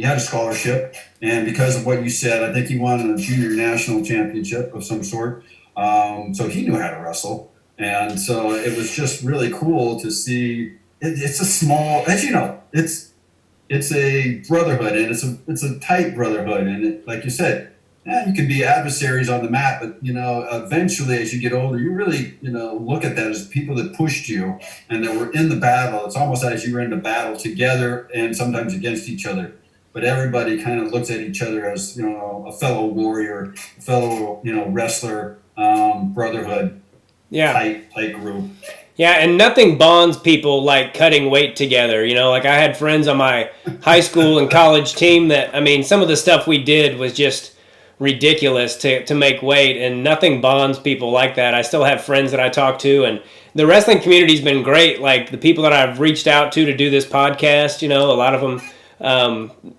[SPEAKER 2] had a scholarship, and because of what you said, I think he won a junior national championship of some sort. So he knew how to wrestle, and so it was just really cool to see. It's a small, as you know, it's a brotherhood, and it's a tight brotherhood, and like you said. Yeah, you can be adversaries on the mat, but eventually, as you get older, you really look at that as people that pushed you and that were in the battle. It's almost as you were in the battle together and sometimes against each other. But everybody kind of looks at each other as a fellow warrior, a fellow wrestler, brotherhood,
[SPEAKER 1] Yeah.
[SPEAKER 2] tight group.
[SPEAKER 1] Yeah, and nothing bonds people like cutting weight together. Like I had friends on my high school and college team that, some of the stuff we did was just ridiculous to make weight, and nothing bonds people like that. I still have friends that I talk to, and the wrestling community's been great. Like the people that I've reached out to do this podcast, a lot of them,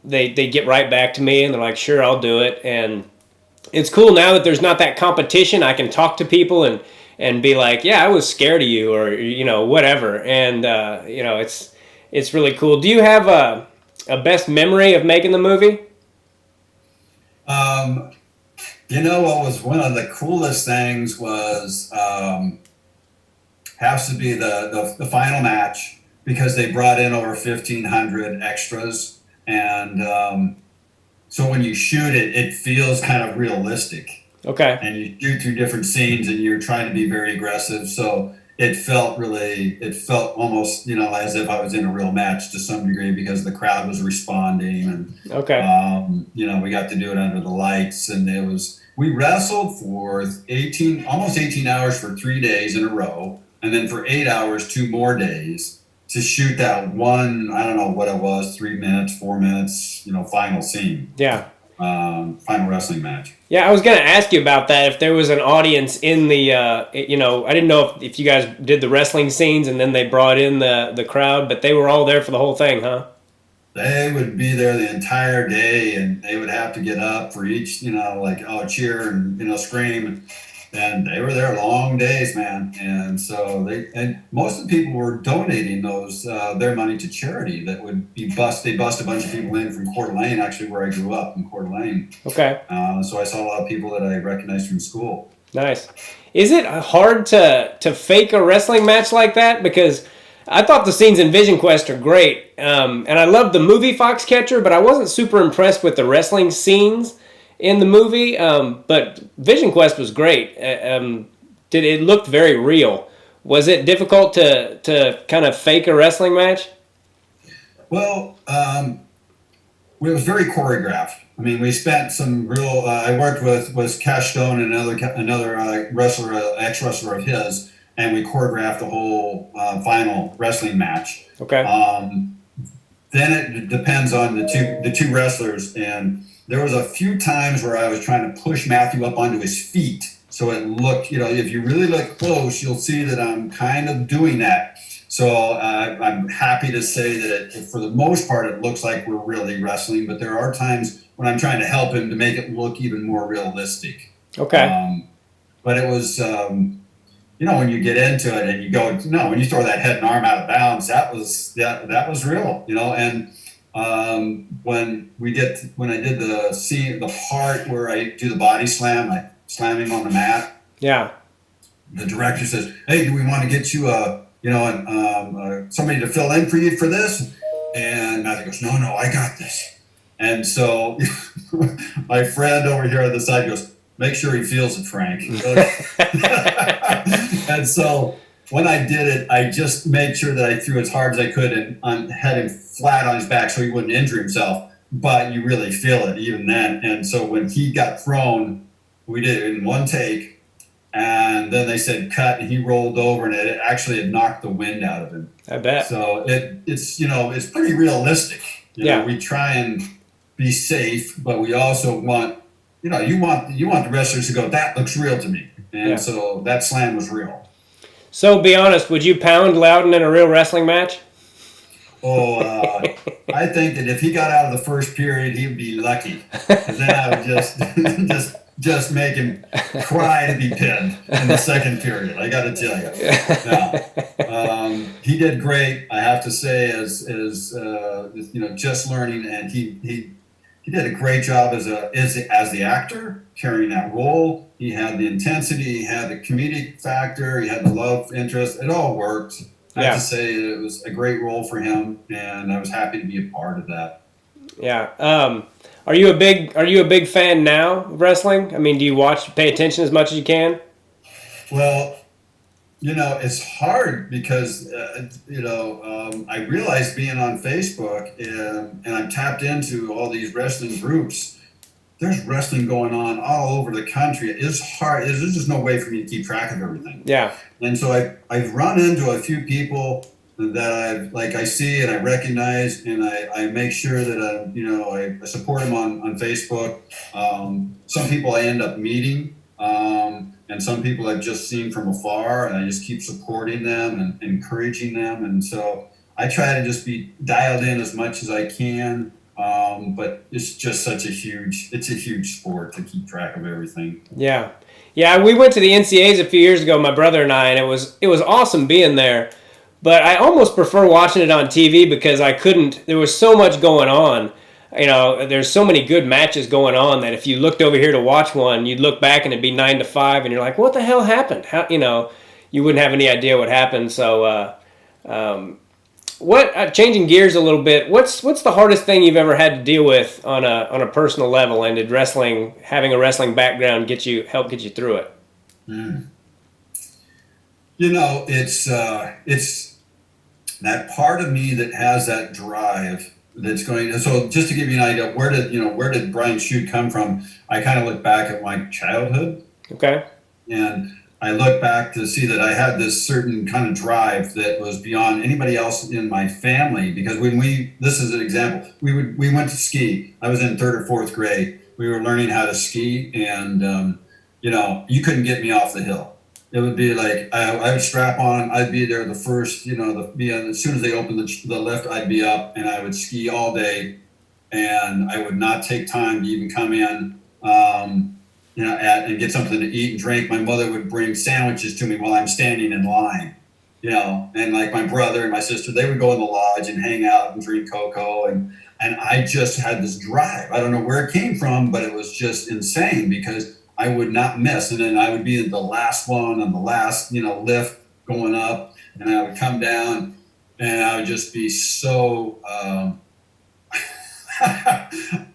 [SPEAKER 1] they get right back to me and they're like, sure, I'll do it. And it's cool now that there's not that competition. I can talk to people and be like, yeah, I was scared of you, or whatever. And it's really cool. Do you have a best memory of making the movie?
[SPEAKER 2] What was one of the coolest things was has to be the final match, because they brought in over 1,500 extras, and so when you shoot it, it feels kind of realistic.
[SPEAKER 1] Okay.
[SPEAKER 2] And you shoot through different scenes, and you're trying to be very aggressive, so it felt almost as if I was in a real match to some degree, because the crowd was responding, and
[SPEAKER 1] okay.
[SPEAKER 2] We got to do it under the lights, and we wrestled for almost 18 hours for 3 days in a row, and then for 8 hours 2 more days to shoot that one, I don't know what it was, 3 minutes, 4 minutes, final scene.
[SPEAKER 1] Yeah.
[SPEAKER 2] Final wrestling match.
[SPEAKER 1] Yeah, I was going to ask you about that. If there was an audience in the, I didn't know if you guys did the wrestling scenes and then they brought in the crowd, but they were all there for the whole thing, huh?
[SPEAKER 2] They would be there the entire day, and they would have to get up for each, cheer and, scream. And they were there long days, man. And so most of the people were donating their money to charity that would be they bust a bunch of people in from Coeur d'Alene, actually where I grew up, in Coeur d'Alene.
[SPEAKER 1] Okay.
[SPEAKER 2] So I saw a lot of people that I recognized from school.
[SPEAKER 1] Nice. Is it hard to fake a wrestling match like that? Because I thought the scenes in Vision Quest are great. And I loved the movie Foxcatcher, but I wasn't super impressed with the wrestling scenes in the movie, but Vision Quest was great. It looked very real. Was it difficult to kind of fake a wrestling match?
[SPEAKER 2] Well, it was very choreographed. We spent some real. I worked with Cash Stone and another wrestler, ex-wrestler of his, and we choreographed the whole final wrestling match.
[SPEAKER 1] Okay.
[SPEAKER 2] Then it depends on the two wrestlers, and there was a few times where I was trying to push Matthew up onto his feet, so it looked, if you really look close, you'll see that I'm kind of doing that. So I'm happy to say that for the most part, it looks like we're really wrestling, but there are times when I'm trying to help him to make it look even more realistic.
[SPEAKER 1] Okay.
[SPEAKER 2] But it was, when you get into it and you go, when you throw that head and arm out of bounds, that was real, and when I did the scene, the part where I do the body slam, I slam him on the mat.
[SPEAKER 1] Yeah.
[SPEAKER 2] The director says, "Hey, do we want to get you somebody to fill in for you for this?" And Matthew goes, "No, I got this." And so my friend over here on the side goes, "Make sure he feels it, Frank." And so when I did it, I just made sure that I threw as hard as I could and had him flat on his back so he wouldn't injure himself. But you really feel it even then. And so when he got thrown, we did it in one take. and then they said cut, and he rolled over, and it actually had knocked the wind out of him.
[SPEAKER 1] I bet.
[SPEAKER 2] So it's it's pretty realistic.
[SPEAKER 1] Yeah.
[SPEAKER 2] We try and be safe, but we also want you want the wrestlers to go, that looks real to me, and so that slam was real.
[SPEAKER 1] So be honest, would you pound Loudon in a real wrestling match?
[SPEAKER 2] Oh, I think that if he got out of the first period, he'd be lucky. And then I would just make him cry to be pinned in the second period. I got to tell you. Now, he did great, I have to say, as just learning, and he did a great job as the actor carrying that role. He had the intensity, he had the comedic factor, he had the love interest. It all worked. I have to say it was a great role for him, and I was happy to be a part of that.
[SPEAKER 1] Yeah. Are you a big fan now of wrestling? I mean, do you pay attention as much as you can?
[SPEAKER 2] Well, it's hard because I realized being on Facebook and I'm tapped into all these wrestling groups. There's wrestling going on all over the country. It's hard. There's just no way for me to keep track of everything.
[SPEAKER 1] Yeah.
[SPEAKER 2] And so I've run into a few people that I see and I recognize, and I make sure that I support them on Facebook. Some people I end up meeting, and some people I've just seen from afar, and I just keep supporting them and encouraging them. And so I try to just be dialed in as much as I can. But it's just it's a huge sport to keep track of everything.
[SPEAKER 1] Yeah. Yeah, we went to the NCAAs a few years ago, my brother and I, and it was awesome being there. But I almost prefer watching it on TV because there was so much going on. There's so many good matches going on that if you looked over here to watch one, you'd look back and it'd be 9-5, and you're like, what the hell happened? How, you wouldn't have any idea what happened. So, changing gears a little bit, what's the hardest thing you've ever had to deal with on a personal level, and did having a wrestling background help get you through it?
[SPEAKER 2] It's that part of me that has that drive that's going. So just to give you an idea, where did Brian Shute come from? I kind of look back at my childhood.
[SPEAKER 1] Okay.
[SPEAKER 2] And I look back to see that I had this certain kind of drive that was beyond anybody else in my family, because this is an example, we went to ski. I was in 3rd or 4th grade. We were learning how to ski, and you couldn't get me off the hill. It would be like I would strap on. I'd be there the first, as soon as they opened the lift, I'd be up, and I would ski all day, and I would not take time to even come in. And get something to eat and drink. My mother would bring sandwiches to me while I'm standing in line, and like my brother and my sister, they would go in the lodge and hang out and drink cocoa. And I just had this drive. I don't know where it came from, but it was just insane because I would not miss. And then I would be the last one on the last, lift going up, and I would come down, and I would just be so, I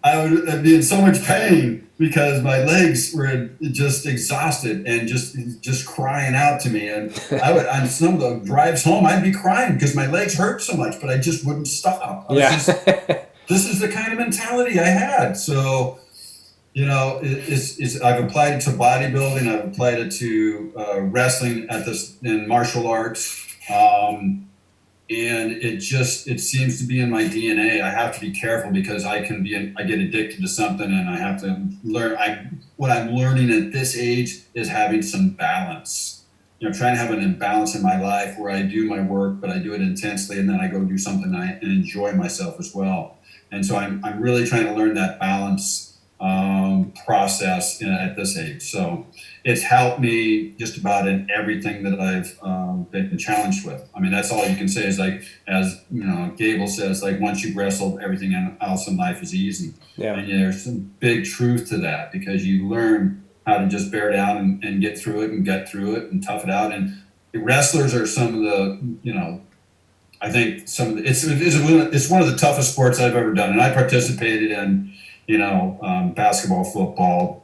[SPEAKER 2] would be in so much pain because my legs were just exhausted and just crying out to me. And I would, on some of the drives home, I'd be crying because my legs hurt so much, but I just wouldn't stop. This is the kind of mentality I had. So, I've applied it to bodybuilding. I've applied it to wrestling in martial arts. And it seems to be in my DNA. I have to be careful because I get addicted to something, and I have to learn. What I'm learning at this age is having some balance. Trying to have an imbalance in my life where I do my work, but I do it intensely, and then I go do something and enjoy myself as well. And so I'm really trying to learn that balance process at this age. So it's helped me just about in everything that I've been challenged with. I mean, that's all you can say is as Gable says, once you've wrestled, everything else in life is easy.
[SPEAKER 1] Yeah.
[SPEAKER 2] And there's some big truth to that because you learn how to just bear down and get through it and tough it out. And the wrestlers are some of the, I think it's one of the toughest sports I've ever done. And I participated in, basketball, football,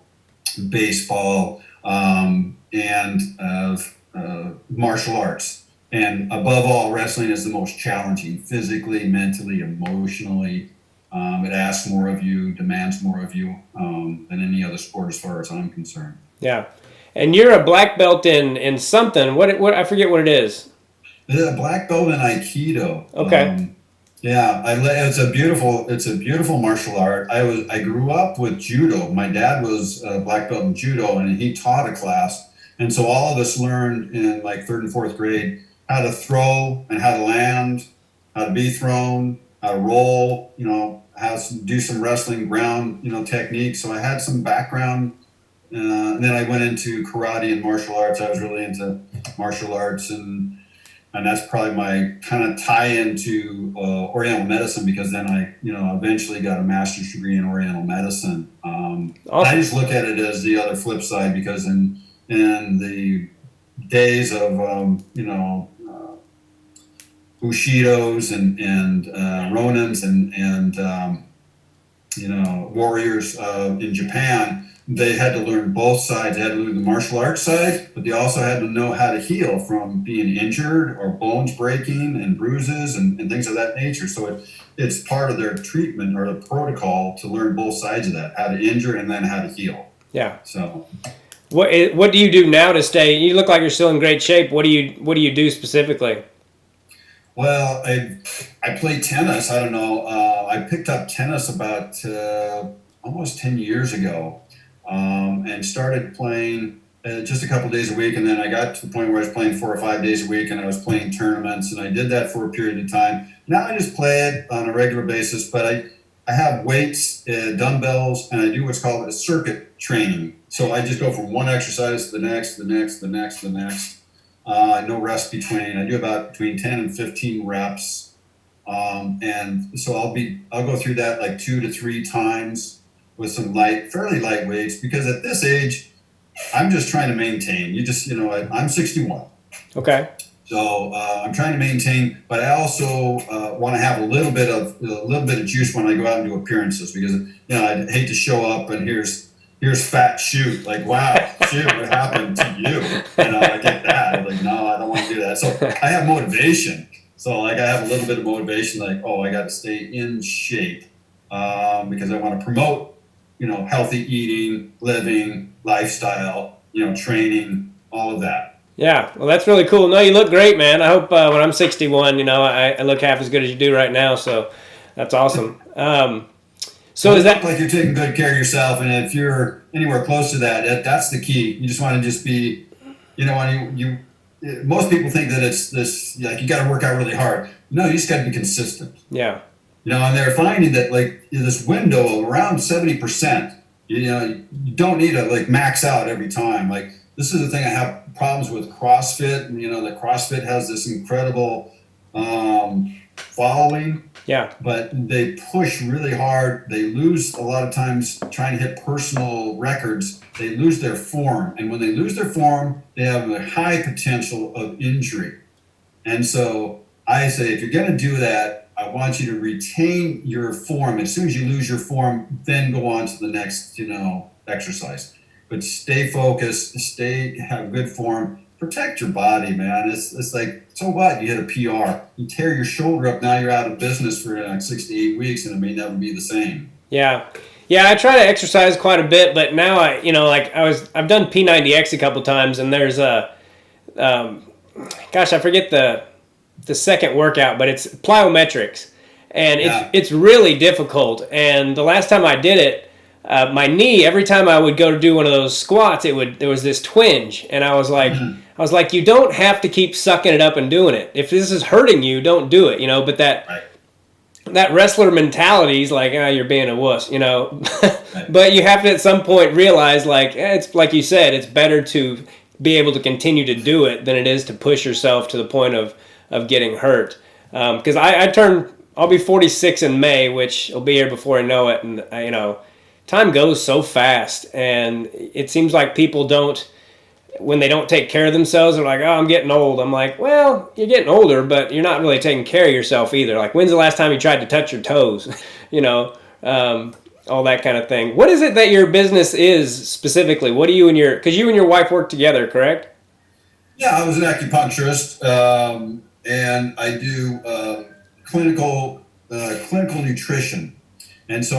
[SPEAKER 2] baseball, and martial arts. And above all, wrestling is the most challenging, physically, mentally, emotionally. It asks more of you, demands more of you than any other sport as far as I'm concerned.
[SPEAKER 1] Yeah. And you're a black belt in something. What I forget what it is.
[SPEAKER 2] A black belt in Aikido.
[SPEAKER 1] Okay.
[SPEAKER 2] Yeah, it's a beautiful martial art. I grew up with judo. My dad was a black belt in judo, and he taught a class. And so all of us learned in like third and fourth grade how to throw and how to land, how to be thrown, how to roll, how to do some wrestling ground, technique. So I had some background. And then I went into karate and martial arts. I was really into martial arts, and that's probably my kind of tie into Oriental medicine, because then I, eventually got a master's degree in Oriental medicine.
[SPEAKER 1] Awesome.
[SPEAKER 2] I just look at it as the other flip side, because in the days of Bushidos and Ronins and warriors in Japan, they had to learn both sides. They had to learn the martial arts side, but they also had to know how to heal from being injured or bones breaking and bruises and things of that nature. So it's part of their treatment or the protocol to learn both sides of that, how to injure and then how to heal.
[SPEAKER 1] Yeah.
[SPEAKER 2] So
[SPEAKER 1] what do you do now to stay? You look like you're still in great shape. What do you do specifically?
[SPEAKER 2] Well, I play tennis. I don't know. I picked up tennis about almost 10 years ago, and started playing just a couple days a week. And then I got to the point where I was playing 4 or 5 days a week, and I was playing tournaments. And I did that for a period of time. Now I just play it on a regular basis, but I have weights, dumbbells, and I do what's called a circuit training. So I just go from one exercise to the next, the next, the next, the next. No rest between. I do about between 10 and 15 reps. And so I'll go through that like 2 to 3 times with some fairly light weights, because at this age, I'm just trying to maintain. I'm 61.
[SPEAKER 1] Okay.
[SPEAKER 2] So I'm trying to maintain, but I also want to have a little bit of juice when I go out and do appearances, because I hate to show up and here's fat Shute, like, wow, Shute, what happened to you? I get that. I'm like, no, I don't want to do that. So I have motivation. So like I have a little bit of motivation, like, oh, I got to stay in shape, because I want to promote, healthy eating, living, lifestyle, training, all of that.
[SPEAKER 1] Yeah, well, that's really cool. No, you look great, man. I hope when I'm 61, I look half as good as you do right now. So that's awesome. So is that
[SPEAKER 2] like you're taking good care of yourself, and if you're anywhere close to that, that's the key. You just want to just be, you most people think that it's this, like, you got to work out really hard. No, you just got to be consistent.
[SPEAKER 1] Yeah.
[SPEAKER 2] And they're finding that like this window of around 70%. You don't need to like max out every time. Like, this is the thing I have problems with CrossFit. That CrossFit has this incredible following.
[SPEAKER 1] Yeah.
[SPEAKER 2] But they push really hard. They lose a lot of times trying to hit personal records. They lose their form. And when they lose their form, they have a high potential of injury. And so I say, if you're going to do that, I want you to retain your form. As soon as you lose your form, then go on to the next, exercise. But stay focused, have good form, protect your body, man. It's like, so what? You hit a PR, you tear your shoulder up, now you're out of business for like 6 to 8 weeks, and it may never be the same.
[SPEAKER 1] Yeah. Yeah, I try to exercise quite a bit, but now I've done P90X a couple times, and there's I forget the second workout, but it's plyometrics, and it's really difficult. And the last time I did it, my knee, every time I would go to do one of those squats, there was this twinge, and I was like, you don't have to keep sucking it up and doing it. If this is hurting you, don't do it, But that wrestler mentality is like, you're being a wuss,
[SPEAKER 2] Right.
[SPEAKER 1] But you have to at some point realize, like, it's like you said, it's better to be able to continue to do it than it is to push yourself to the point of getting hurt. Because I'll be 46 in May, which will be here before I know it, and time goes so fast, and it seems like people when they don't take care of themselves, they're like, oh, I'm getting old. I'm like, well, you're getting older, but you're not really taking care of yourself either. Like, when's the last time you tried to touch your toes? All that kind of thing. What is it that your business is specifically? What do because you and your wife work together, correct?
[SPEAKER 2] Yeah, I was an acupuncturist, and I do clinical nutrition. And so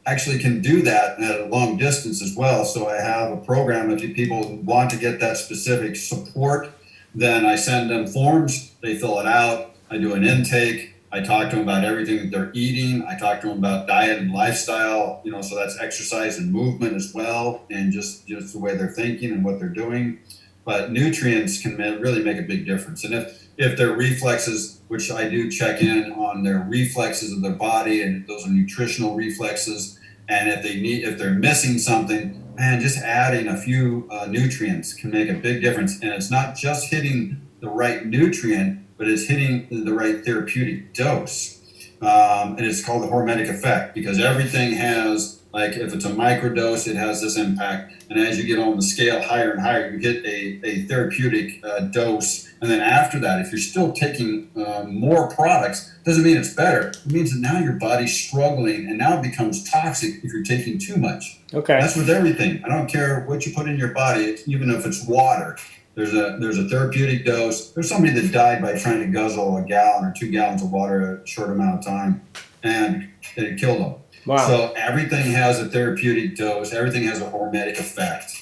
[SPEAKER 2] I actually can do that at a long distance as well. So I have a program if people want to get that specific support, then I send them forms, they fill it out, I do an intake, I talk to them about everything that they're eating, I talk to them about diet and lifestyle, so that's exercise and movement as well, and just the way they're thinking and what they're doing. But nutrients can really make a big difference. And if their reflexes, which I do check in on their reflexes of their body, and those are nutritional reflexes, and if they're missing something, man, just adding a few nutrients can make a big difference. And it's not just hitting the right nutrient, but it's hitting the right therapeutic dose. And it's called the hormetic effect, because everything has, like if it's a microdose, it has this impact. And as you get on the scale higher and higher, you get a therapeutic dose. And then after that, if you're still taking more products, doesn't mean it's better. It means that now your body's struggling, and now it becomes toxic if you're taking too much.
[SPEAKER 1] Okay.
[SPEAKER 2] That's with everything. I don't care what you put in your body, even if it's water. There's a therapeutic dose. There's somebody that died by trying to guzzle a gallon or 2 gallons of water in a short amount of time, and it killed them.
[SPEAKER 1] Wow.
[SPEAKER 2] So everything has a therapeutic dose. Everything has a hormetic effect.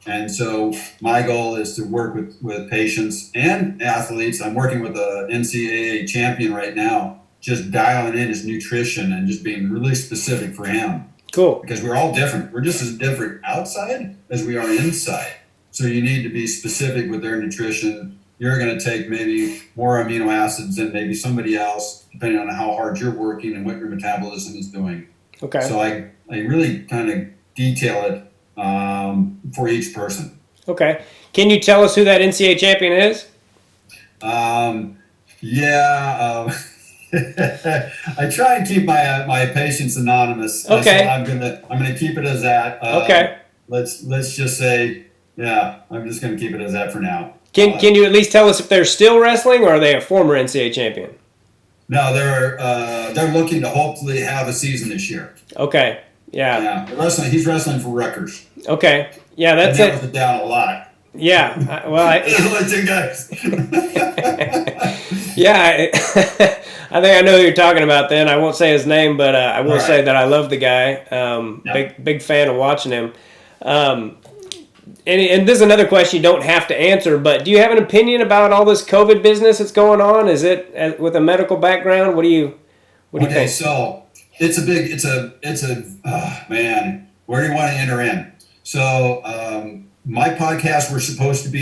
[SPEAKER 2] And so my goal is to work with patients and athletes. I'm working with a NCAA champion right now, just dialing in his nutrition and just being really specific for him.
[SPEAKER 1] Cool.
[SPEAKER 2] Because we're all different. We're just as different outside as we are inside. So you need to be specific with their nutrition. You're going to take maybe more amino acids than maybe somebody else, depending on how hard you're working and what your metabolism is doing.
[SPEAKER 1] Okay.
[SPEAKER 2] So I really kind of detail it for each person.
[SPEAKER 1] Okay. Can you tell us who that NCAA champion is?
[SPEAKER 2] I try and keep my patients anonymous.
[SPEAKER 1] Okay.
[SPEAKER 2] So I'm gonna keep it as that.
[SPEAKER 1] Okay.
[SPEAKER 2] Let's just say, I'm just gonna keep it as that for now.
[SPEAKER 1] Can you at least tell us if they're still wrestling, or are they a former NCAA champion?
[SPEAKER 2] No, they're looking to hopefully have a season this year.
[SPEAKER 1] Okay. Yeah.
[SPEAKER 2] Yeah. He's wrestling for Rutgers.
[SPEAKER 1] Okay. Yeah, that's
[SPEAKER 2] it. Narrows it down a lot.
[SPEAKER 1] Yeah.
[SPEAKER 2] There's only 2 guys.
[SPEAKER 1] Yeah. I think I know who you're talking about then. I won't say his name, but I will say that I love the guy. Big fan of watching him. And this is another question you don't have to answer, but do you have an opinion about all this COVID business that's going on? Is it with a medical background? What do you think?
[SPEAKER 2] So man, where do you want to enter in? So my podcast,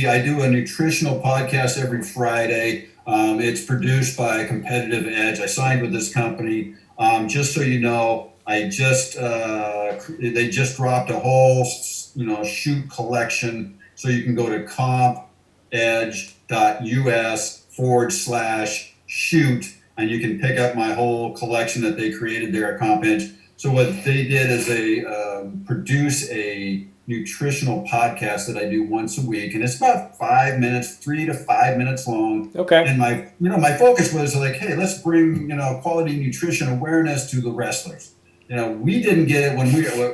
[SPEAKER 2] I do a nutritional podcast every Friday. It's produced by Competitive Edge. I signed with this company. Just so you know, they just dropped a whole, Shute collection. So you can go to compedge.us/Shute, and you can pick up my whole collection that they created there at Comp Edge. So what they did is they produce a nutritional podcast that I do once a week, and it's about 5 minutes, 3 to 5 minutes long.
[SPEAKER 1] Okay.
[SPEAKER 2] And my focus was like, hey, let's bring quality nutrition awareness to the wrestlers. We didn't get it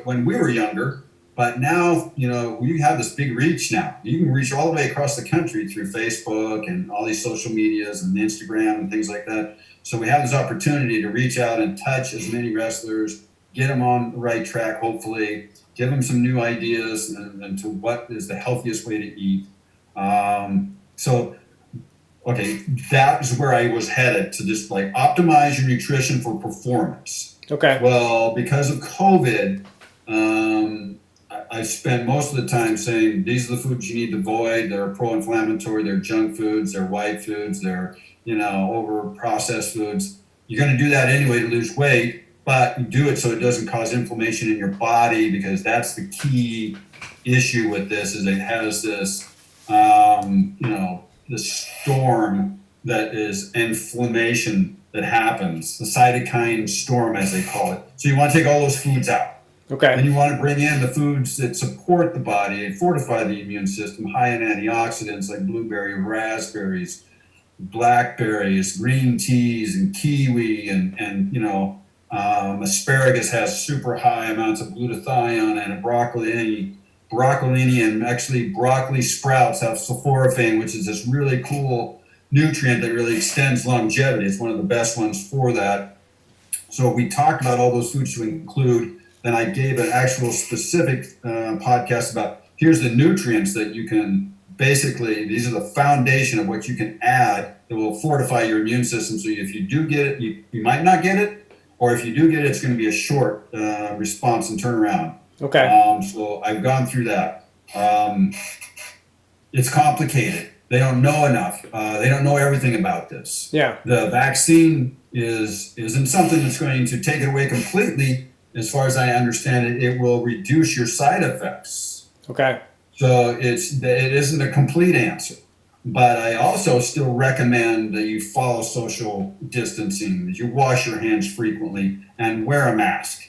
[SPEAKER 2] when we were younger, but now we have this big reach now. You can reach all the way across the country through Facebook and all these social medias and Instagram and things like that. So we have this opportunity to reach out and touch as many wrestlers, get them on the right track, hopefully, give them some new ideas and to what is the healthiest way to eat. That is where I was headed, to just optimize your nutrition for performance.
[SPEAKER 1] Okay.
[SPEAKER 2] Well, because of COVID, I spent most of the time saying these are the foods you need to avoid. They're pro-inflammatory, they're junk foods, they're white foods, they're over processed foods. You're going to do that anyway to lose weight, but you do it so it doesn't cause inflammation in your body, because that's the key issue with this. Is it has this this storm that is inflammation that happens, the cytokine storm as they call it. So you want to take all those foods out.
[SPEAKER 1] Okay.
[SPEAKER 2] And you want to bring in the foods that support the body and fortify the immune system, high in antioxidants like blueberry, raspberries, blackberries, green teas, and kiwi, and asparagus has super high amounts of glutathione, and broccolini, and actually broccoli sprouts have sulforaphane, which is this really cool nutrient that really extends longevity. It's one of the best ones for that. So we talked about all those foods to include then I gave an actual specific podcast about here's the nutrients that you can basically, these are the foundation of what you can add that will fortify your immune system. So if you do get it, you might not get it, or if you do get it, it's going to be a short response and turnaround.
[SPEAKER 1] Okay.
[SPEAKER 2] So I've gone through that. It's complicated. They don't know enough. They don't know everything about this.
[SPEAKER 1] Yeah.
[SPEAKER 2] The vaccine isn't something that's going to take it away completely. As far as I understand it, it will reduce your side effects.
[SPEAKER 1] Okay.
[SPEAKER 2] So it isn't a complete answer. But I also still recommend that you follow social distancing, that you wash your hands frequently, and wear a mask.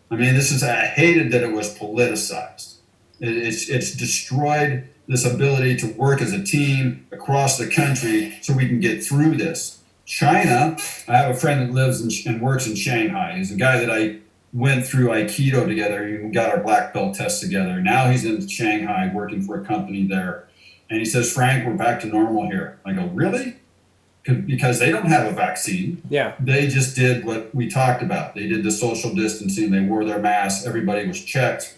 [SPEAKER 2] I mean, I hated that it was politicized. It's destroyed this ability to work as a team across the country so we can get through this. China, I have a friend that lives and works in Shanghai. He's a guy that I went through Aikido together. We got our black belt test together. Now he's in Shanghai working for a company there. And he says, Frank, we're back to normal here. I go, really? Because they don't have a vaccine.
[SPEAKER 1] Yeah.
[SPEAKER 2] They just did what we talked about. They did the social distancing. They wore their masks. Everybody was checked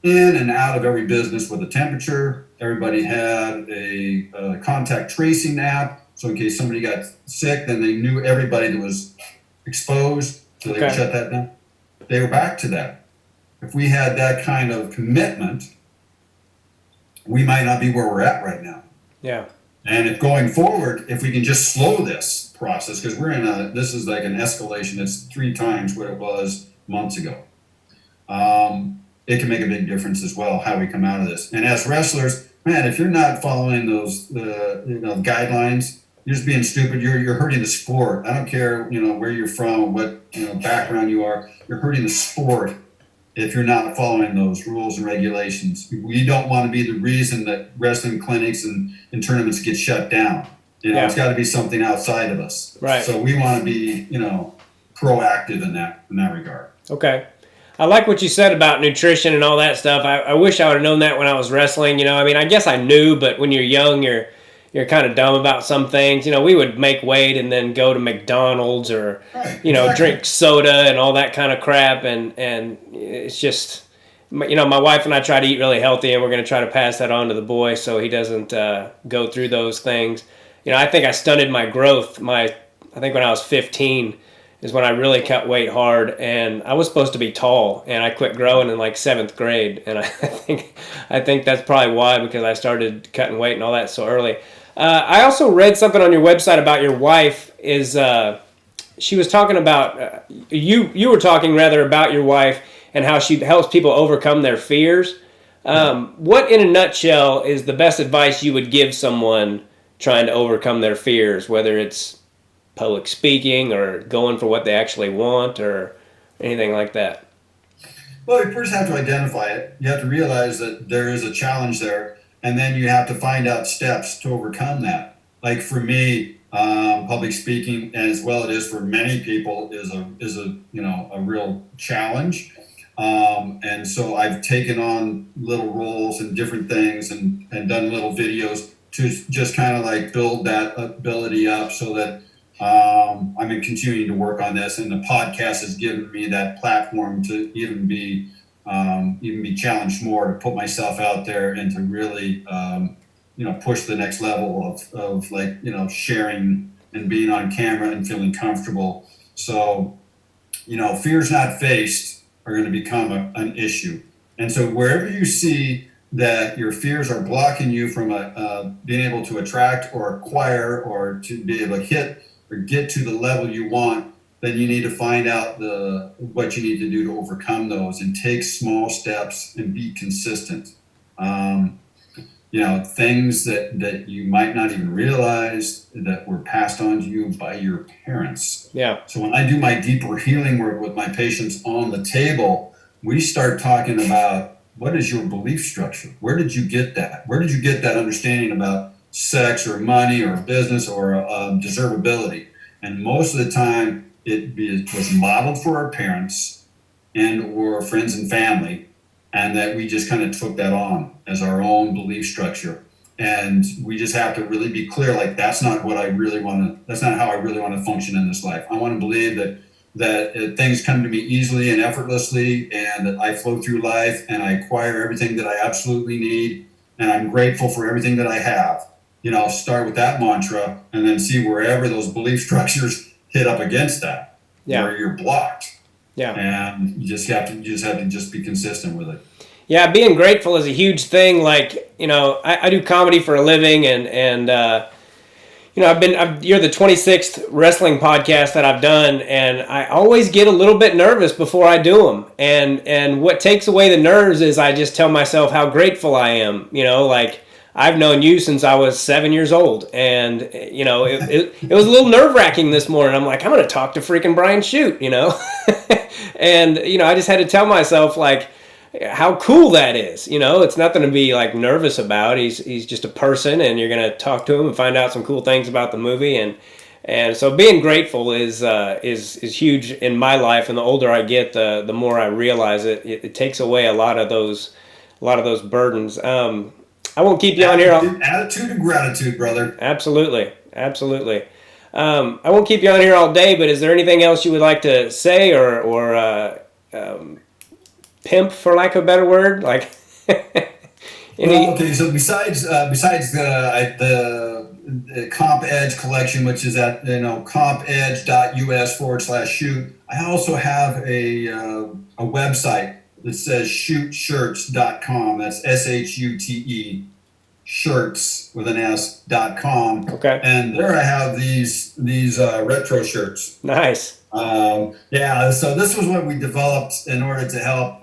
[SPEAKER 2] in and out of every business with a temperature. Everybody had a contact tracing app. So in case somebody got sick, then they knew everybody that was exposed. So they would shut that down. They were back to that. If we had that kind of commitment, we might not be where we're at right now.
[SPEAKER 1] Yeah. And
[SPEAKER 2] if going forward, if we can just slow this process, because this is like an escalation. It's 3 times what it was months ago. It can make a big difference as well, how we come out of this. And as wrestlers, man, if you're not following those, guidelines, you're just being stupid. You're hurting the sport. I don't care, where you're from, what, background you are. You're hurting the sport if you're not following those rules and regulations. We don't want to be the reason that wrestling clinics and tournaments get shut down. It's got to be something outside of us.
[SPEAKER 1] Right.
[SPEAKER 2] So we want to be, proactive in that regard.
[SPEAKER 1] Okay. I like what you said about nutrition and all that stuff. I wish I would have known that when I was wrestling. I guess I knew, but when you're young, you're kind of dumb about some things. We would make weight and then go to McDonald's or,
[SPEAKER 2] exactly.
[SPEAKER 1] drink soda and all that kind of crap. And it's just, my wife and I try to eat really healthy, and we're going to try to pass that on to the boy so he doesn't go through those things. I think I stunted my growth. I think when I was 15 is when I really cut weight hard, and I was supposed to be tall, and I quit growing in like 7th grade. And I think that's probably why, because I started cutting weight and all that so early. I also read something on your website about your wife. She was talking about you were talking rather about your wife and how she helps people overcome their fears. What, in a nutshell, is the best advice you would give someone trying to overcome their fears, whether it's public speaking or going for what they actually want or anything like that?
[SPEAKER 2] Well, you first have to identify it. You have to realize that there is a challenge there, and then you have to find out steps to overcome that. Like for me, public speaking, as well it is for many people, is a real challenge. And so I've taken on little roles and different things and done little videos to just kind of like build that ability up so that I'm continuing to work on this, and the podcast has given me that platform to even be challenged more, to put myself out there and to really push the next level of like sharing and being on camera and feeling comfortable. So fears not faced are going to become an issue, and so wherever you see that your fears are blocking you from being able to attract or acquire or to be able to hit or get to the level you want, then you need to find out what you need to do to overcome those and take small steps and be consistent. Things that you might not even realize that were passed on to you by your parents.
[SPEAKER 1] Yeah.
[SPEAKER 2] So when I do my deeper healing work with my patients on the table, we start talking about, what is your belief structure? Where did you get that? Where did you get that understanding about sex or money or business or deservability? And most of the time it was modeled for our parents and or friends and family, and that we just kind of took that on as our own belief structure. And we just have to really be clear, like that's not how I really want to function in this life. I want to believe that that things come to me easily and effortlessly, and that I flow through life and I acquire everything that I absolutely need, and I'm grateful for everything that I have. Start with that mantra and then see wherever those belief structures hit up against that, where you're blocked.
[SPEAKER 1] Yeah.
[SPEAKER 2] And you just have to be consistent with it.
[SPEAKER 1] Yeah, being grateful is a huge thing. Like, I do comedy for a living, and you're the 26th wrestling podcast that I've done, and I always get a little bit nervous before I do them. And what takes away the nerves is I just tell myself how grateful I am. Like, I've known you since I was 7 years old, and it was a little nerve-wracking this morning. I'm like, I'm going to talk to freaking Brian Shute, and I just had to tell myself, like, how cool that is. It's nothing to be like nervous about. He's just a person, and you're going to talk to him and find out some cool things about the movie. And so being grateful is huge in my life. And the older I get, the more I realize it takes away a lot of those burdens. I won't keep you on here.
[SPEAKER 2] Attitude and gratitude, brother.
[SPEAKER 1] Absolutely. I won't keep you on here all day, but is there anything else you would like to say or pimp, for lack of a better word? Like,
[SPEAKER 2] okay. So besides the Comp Edge collection, which is at compedge.us/shoot, I also have a website that says shuteshirts.com. That's SHUTE shirts with an S.com.
[SPEAKER 1] Okay.
[SPEAKER 2] And there I have these retro shirts.
[SPEAKER 1] Nice.
[SPEAKER 2] So this was what we developed in order to help,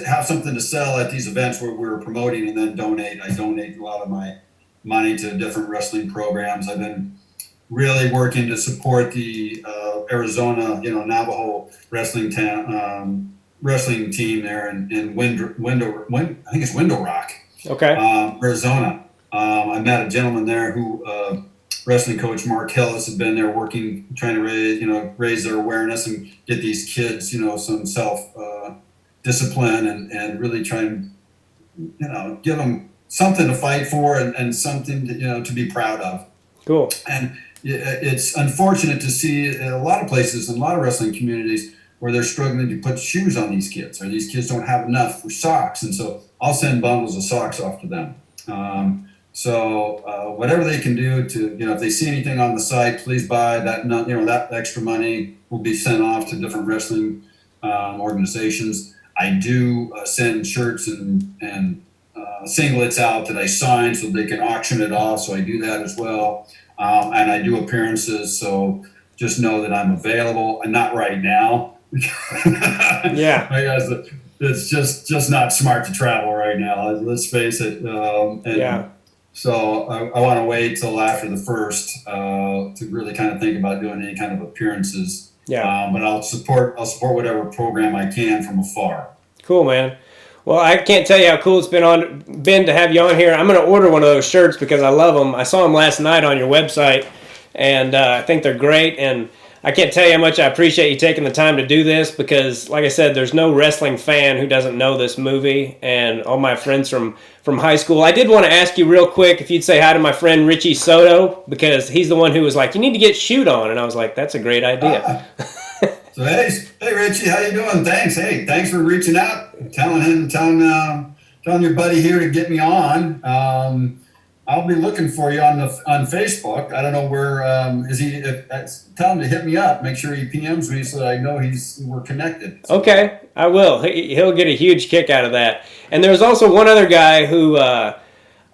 [SPEAKER 2] have something to sell at these events where we were promoting, and then donate. I donate a lot of my money to different wrestling programs. I've been really working to support the Arizona, Navajo wrestling team there in I think it's Window Rock.
[SPEAKER 1] Okay.
[SPEAKER 2] Arizona. I met a gentleman there who, wrestling coach Mark Hillis, had been there working, trying to raise their awareness and get these kids, some self discipline and really try and, give them something to fight for and something to be proud of.
[SPEAKER 1] Cool.
[SPEAKER 2] And it's unfortunate to see a lot of places in a lot of wrestling communities where they're struggling to put shoes on these kids, or these kids don't have enough for socks. And so I'll send bundles of socks off to them. So whatever they can do to, if they see anything on the site, please buy that. That extra money will be sent off to different wrestling organizations. I do send shirts and singlets out that I sign so they can auction it off. So I do that as well. And I do appearances. So just know that I'm available, and not right now.
[SPEAKER 1] Yeah.
[SPEAKER 2] Because it's just not smart to travel right now. Let's face it.
[SPEAKER 1] Yeah.
[SPEAKER 2] So I want to wait till after the first to really kind of think about doing any kind of appearances.
[SPEAKER 1] Yeah.
[SPEAKER 2] But I'll support whatever program I can from afar.
[SPEAKER 1] Cool, man. Well, I can't tell you how cool it's been to have you on here. I'm going to order one of those shirts because I love them. I saw them last night on your website, and I think they're great. And I can't tell you how much I appreciate you taking the time to do this because, like I said, there's no wrestling fan who doesn't know this movie, and all my friends from high school. I did want to ask you real quick if you'd say hi to my friend Richie Soto, because he's the one who was like, you need to get Shute on, and I was like, that's a great idea.
[SPEAKER 2] So hey Richie, how you doing? Thanks for reaching out, telling your buddy here to get me on. I'll be looking for you on Facebook. I don't know where is he. Tell him to hit me up. Make sure he PMs me so that I know we're connected. So.
[SPEAKER 1] Okay, I will. He'll get a huge kick out of that. And there's also one other guy who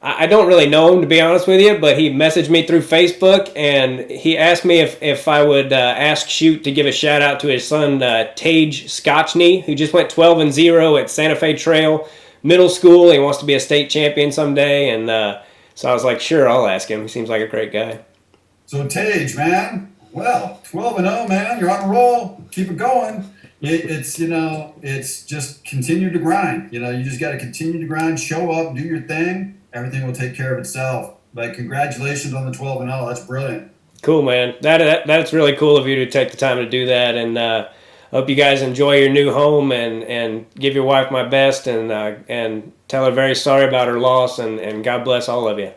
[SPEAKER 1] I don't really know him, to be honest with you, but he messaged me through Facebook, and he asked me if I would ask Shute to give a shout out to his son Tage Scotchney, who just went 12-0 at Santa Fe Trail Middle School. He wants to be a state champion someday, and so I was like, sure, I'll ask him. He seems like a great guy.
[SPEAKER 2] So Tage, man, well, 12-0, man, you're on a roll. Keep it going. It's just continue to grind. You just got to continue to grind, show up, do your thing. Everything will take care of itself. But congratulations on the 12-0. That's brilliant.
[SPEAKER 1] Cool, man. That's really cool of you to take the time to do that. And hope you guys enjoy your new home, and give your wife my best, and tell her very sorry about her loss, and God bless all of you.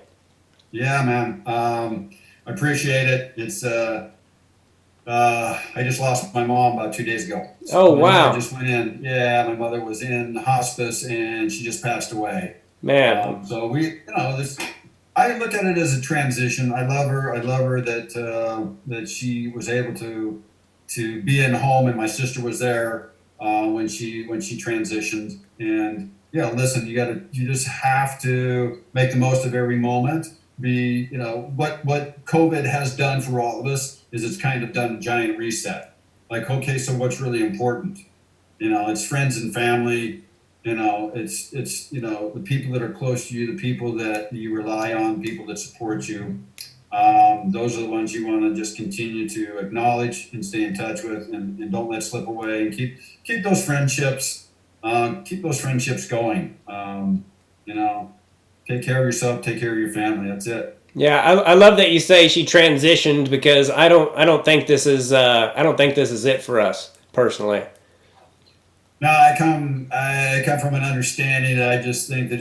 [SPEAKER 2] Yeah, man. I appreciate it. It's I just lost my mom about 2 days ago.
[SPEAKER 1] Oh,
[SPEAKER 2] My mother
[SPEAKER 1] wow.
[SPEAKER 2] just went in. Yeah, my mother was in hospice and she just passed away.
[SPEAKER 1] Man.
[SPEAKER 2] So this. I look at it as a transition. I love her. I love her that that she was able to be in home, and my sister was there when she transitioned. And yeah, listen, you just have to make the most of every moment. Be what COVID has done for all of us is it's kind of done a giant reset. Like, okay, so what's really important? It's friends and family. It's the people that are close to you, the people that you rely on, people that support you. Those are the ones you want to just continue to acknowledge and stay in touch with, and don't let slip away, and keep those friendships, going. Take care of yourself, take care of your family. That's it.
[SPEAKER 1] Yeah, I love that you say she transitioned, because I don't think this is it for us personally.
[SPEAKER 2] No, I come from an understanding that I just think that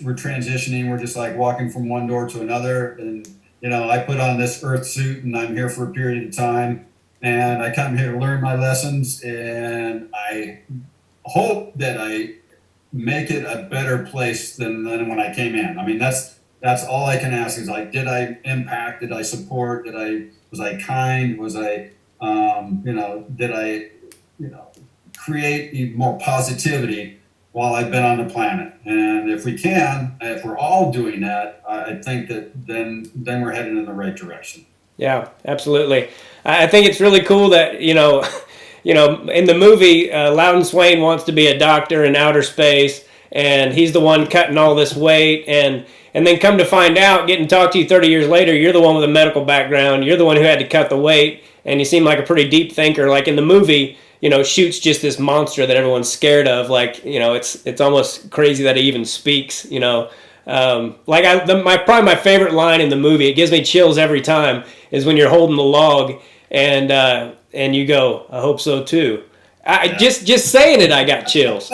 [SPEAKER 2] we're transitioning. We're just like walking from one door to another, and I put on this earth suit, and I'm here for a period of time, and I come here to learn my lessons, and I hope that I make it a better place than when I came in. I mean, that's all I can ask is, like, did I impact? Did I support? Was I kind? Was I, did I, you know, create more positivity while I've been on the planet? And if we're all doing that, I think that then we're heading in the right direction.
[SPEAKER 1] Yeah, absolutely. I think it's really cool that in the movie, Loudon Swain wants to be a doctor in outer space, and he's the one cutting all this weight, and then come to find out, getting to talk to you 30 years later, you're the one with a medical background, you're the one who had to cut the weight, and you seem like a pretty deep thinker. Like in the movie, Shute's just this monster that everyone's scared of. Like, it's almost crazy that he even speaks. Probably my favorite line in the movie, it gives me chills every time, is when you're holding the log, and you go, "I hope so too."
[SPEAKER 2] Yeah.
[SPEAKER 1] Just saying it, I got chills.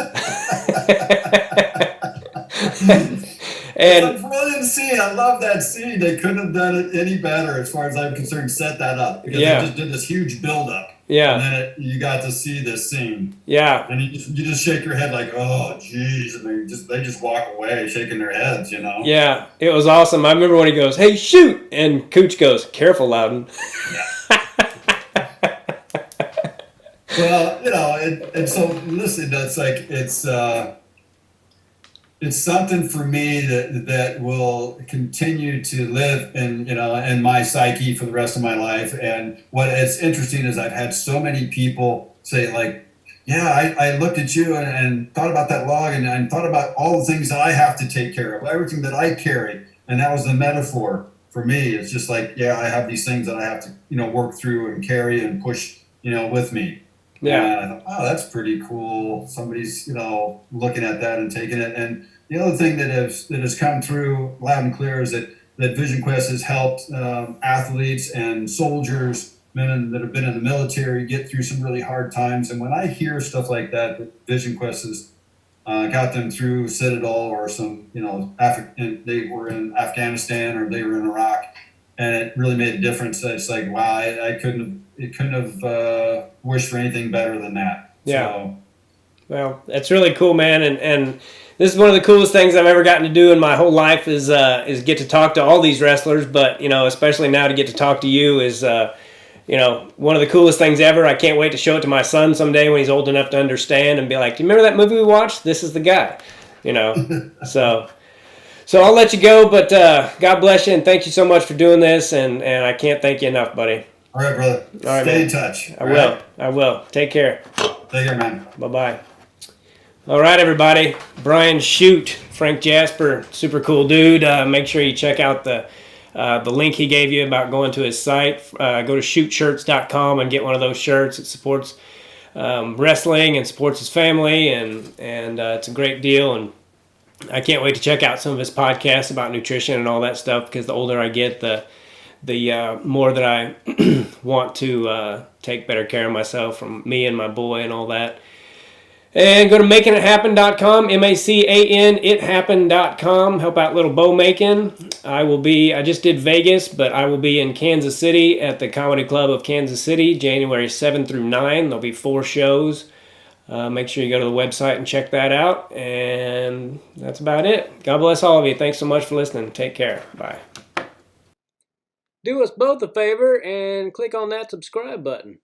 [SPEAKER 2] It's
[SPEAKER 1] And
[SPEAKER 2] a brilliant scene. I love that scene. They couldn't have done it any better, as far as I'm concerned. Set that up because they
[SPEAKER 1] yeah,
[SPEAKER 2] just did this huge build up, and
[SPEAKER 1] yeah,
[SPEAKER 2] then you got to see this scene,
[SPEAKER 1] yeah,
[SPEAKER 2] and you just shake your head like, oh, geez, and they just walk away shaking their heads.
[SPEAKER 1] yeah. It was awesome. I remember when he goes, "Hey, shoot!" and Cooch goes, "Careful, Loudon."
[SPEAKER 2] Yeah. Well, and so listen, that's like it's something for me that will continue to live in my psyche for the rest of my life. And what is interesting is I've had so many people say, like, yeah, I looked at you and thought about that log, and thought about all the things that I have to take care of, everything that I carry, and that was the metaphor for me. It's just like, yeah, I have these things that I have to work through and carry and push with me. And
[SPEAKER 1] Yeah,
[SPEAKER 2] I thought, oh, that's pretty cool. Somebody's, looking at that and taking it. And the other thing that has come through loud and clear is that Vision Quest has helped athletes and soldiers, men that have been in the military, get through some really hard times. And when I hear stuff like that Vision Quest has got them through Citadel, or some, they were in Afghanistan or they were in Iraq, and it really made a difference. It's like, wow, it couldn't have wished for anything better than that.
[SPEAKER 1] yeah.
[SPEAKER 2] So,
[SPEAKER 1] Well, that's really cool, man. And this is one of the coolest things I've ever gotten to do in my whole life is get to talk to all these wrestlers. But especially now to get to talk to you is one of the coolest things ever. I can't wait to show it to my son someday when he's old enough to understand and be like, "Do you remember that movie we watched? This is the guy." So I'll let you go, but God bless you, and thank you so much for doing this, and I can't thank you enough, buddy.
[SPEAKER 2] all right, brother.
[SPEAKER 1] All right,
[SPEAKER 2] Stay
[SPEAKER 1] man.
[SPEAKER 2] in touch.
[SPEAKER 1] I will. I will. Take care.
[SPEAKER 2] Take care, man.
[SPEAKER 1] Bye-bye. All right, everybody. Brian Shute, Frank Jasper, super cool dude. Make sure you check out the link he gave you about going to his site. Go to shuteshirts.com and get one of those shirts. It supports wrestling and supports his family, and it's a great deal. And I can't wait to check out some of his podcasts about nutrition and all that stuff, because the older I get, the more that I want to take better care of myself, from me and my boy and all that. And go to makingithappen.com, M-A-C-A-N, ithappen.com. Help out little bow making. I just did Vegas, but I will be in Kansas City at the Comedy Club of Kansas City, January 7 through 9. There'll be 4 shows. Make sure you go to the website and check that out. And that's about it. God bless all of you. Thanks so much for listening. Take care. Bye. Do us both a favor and click on that subscribe button.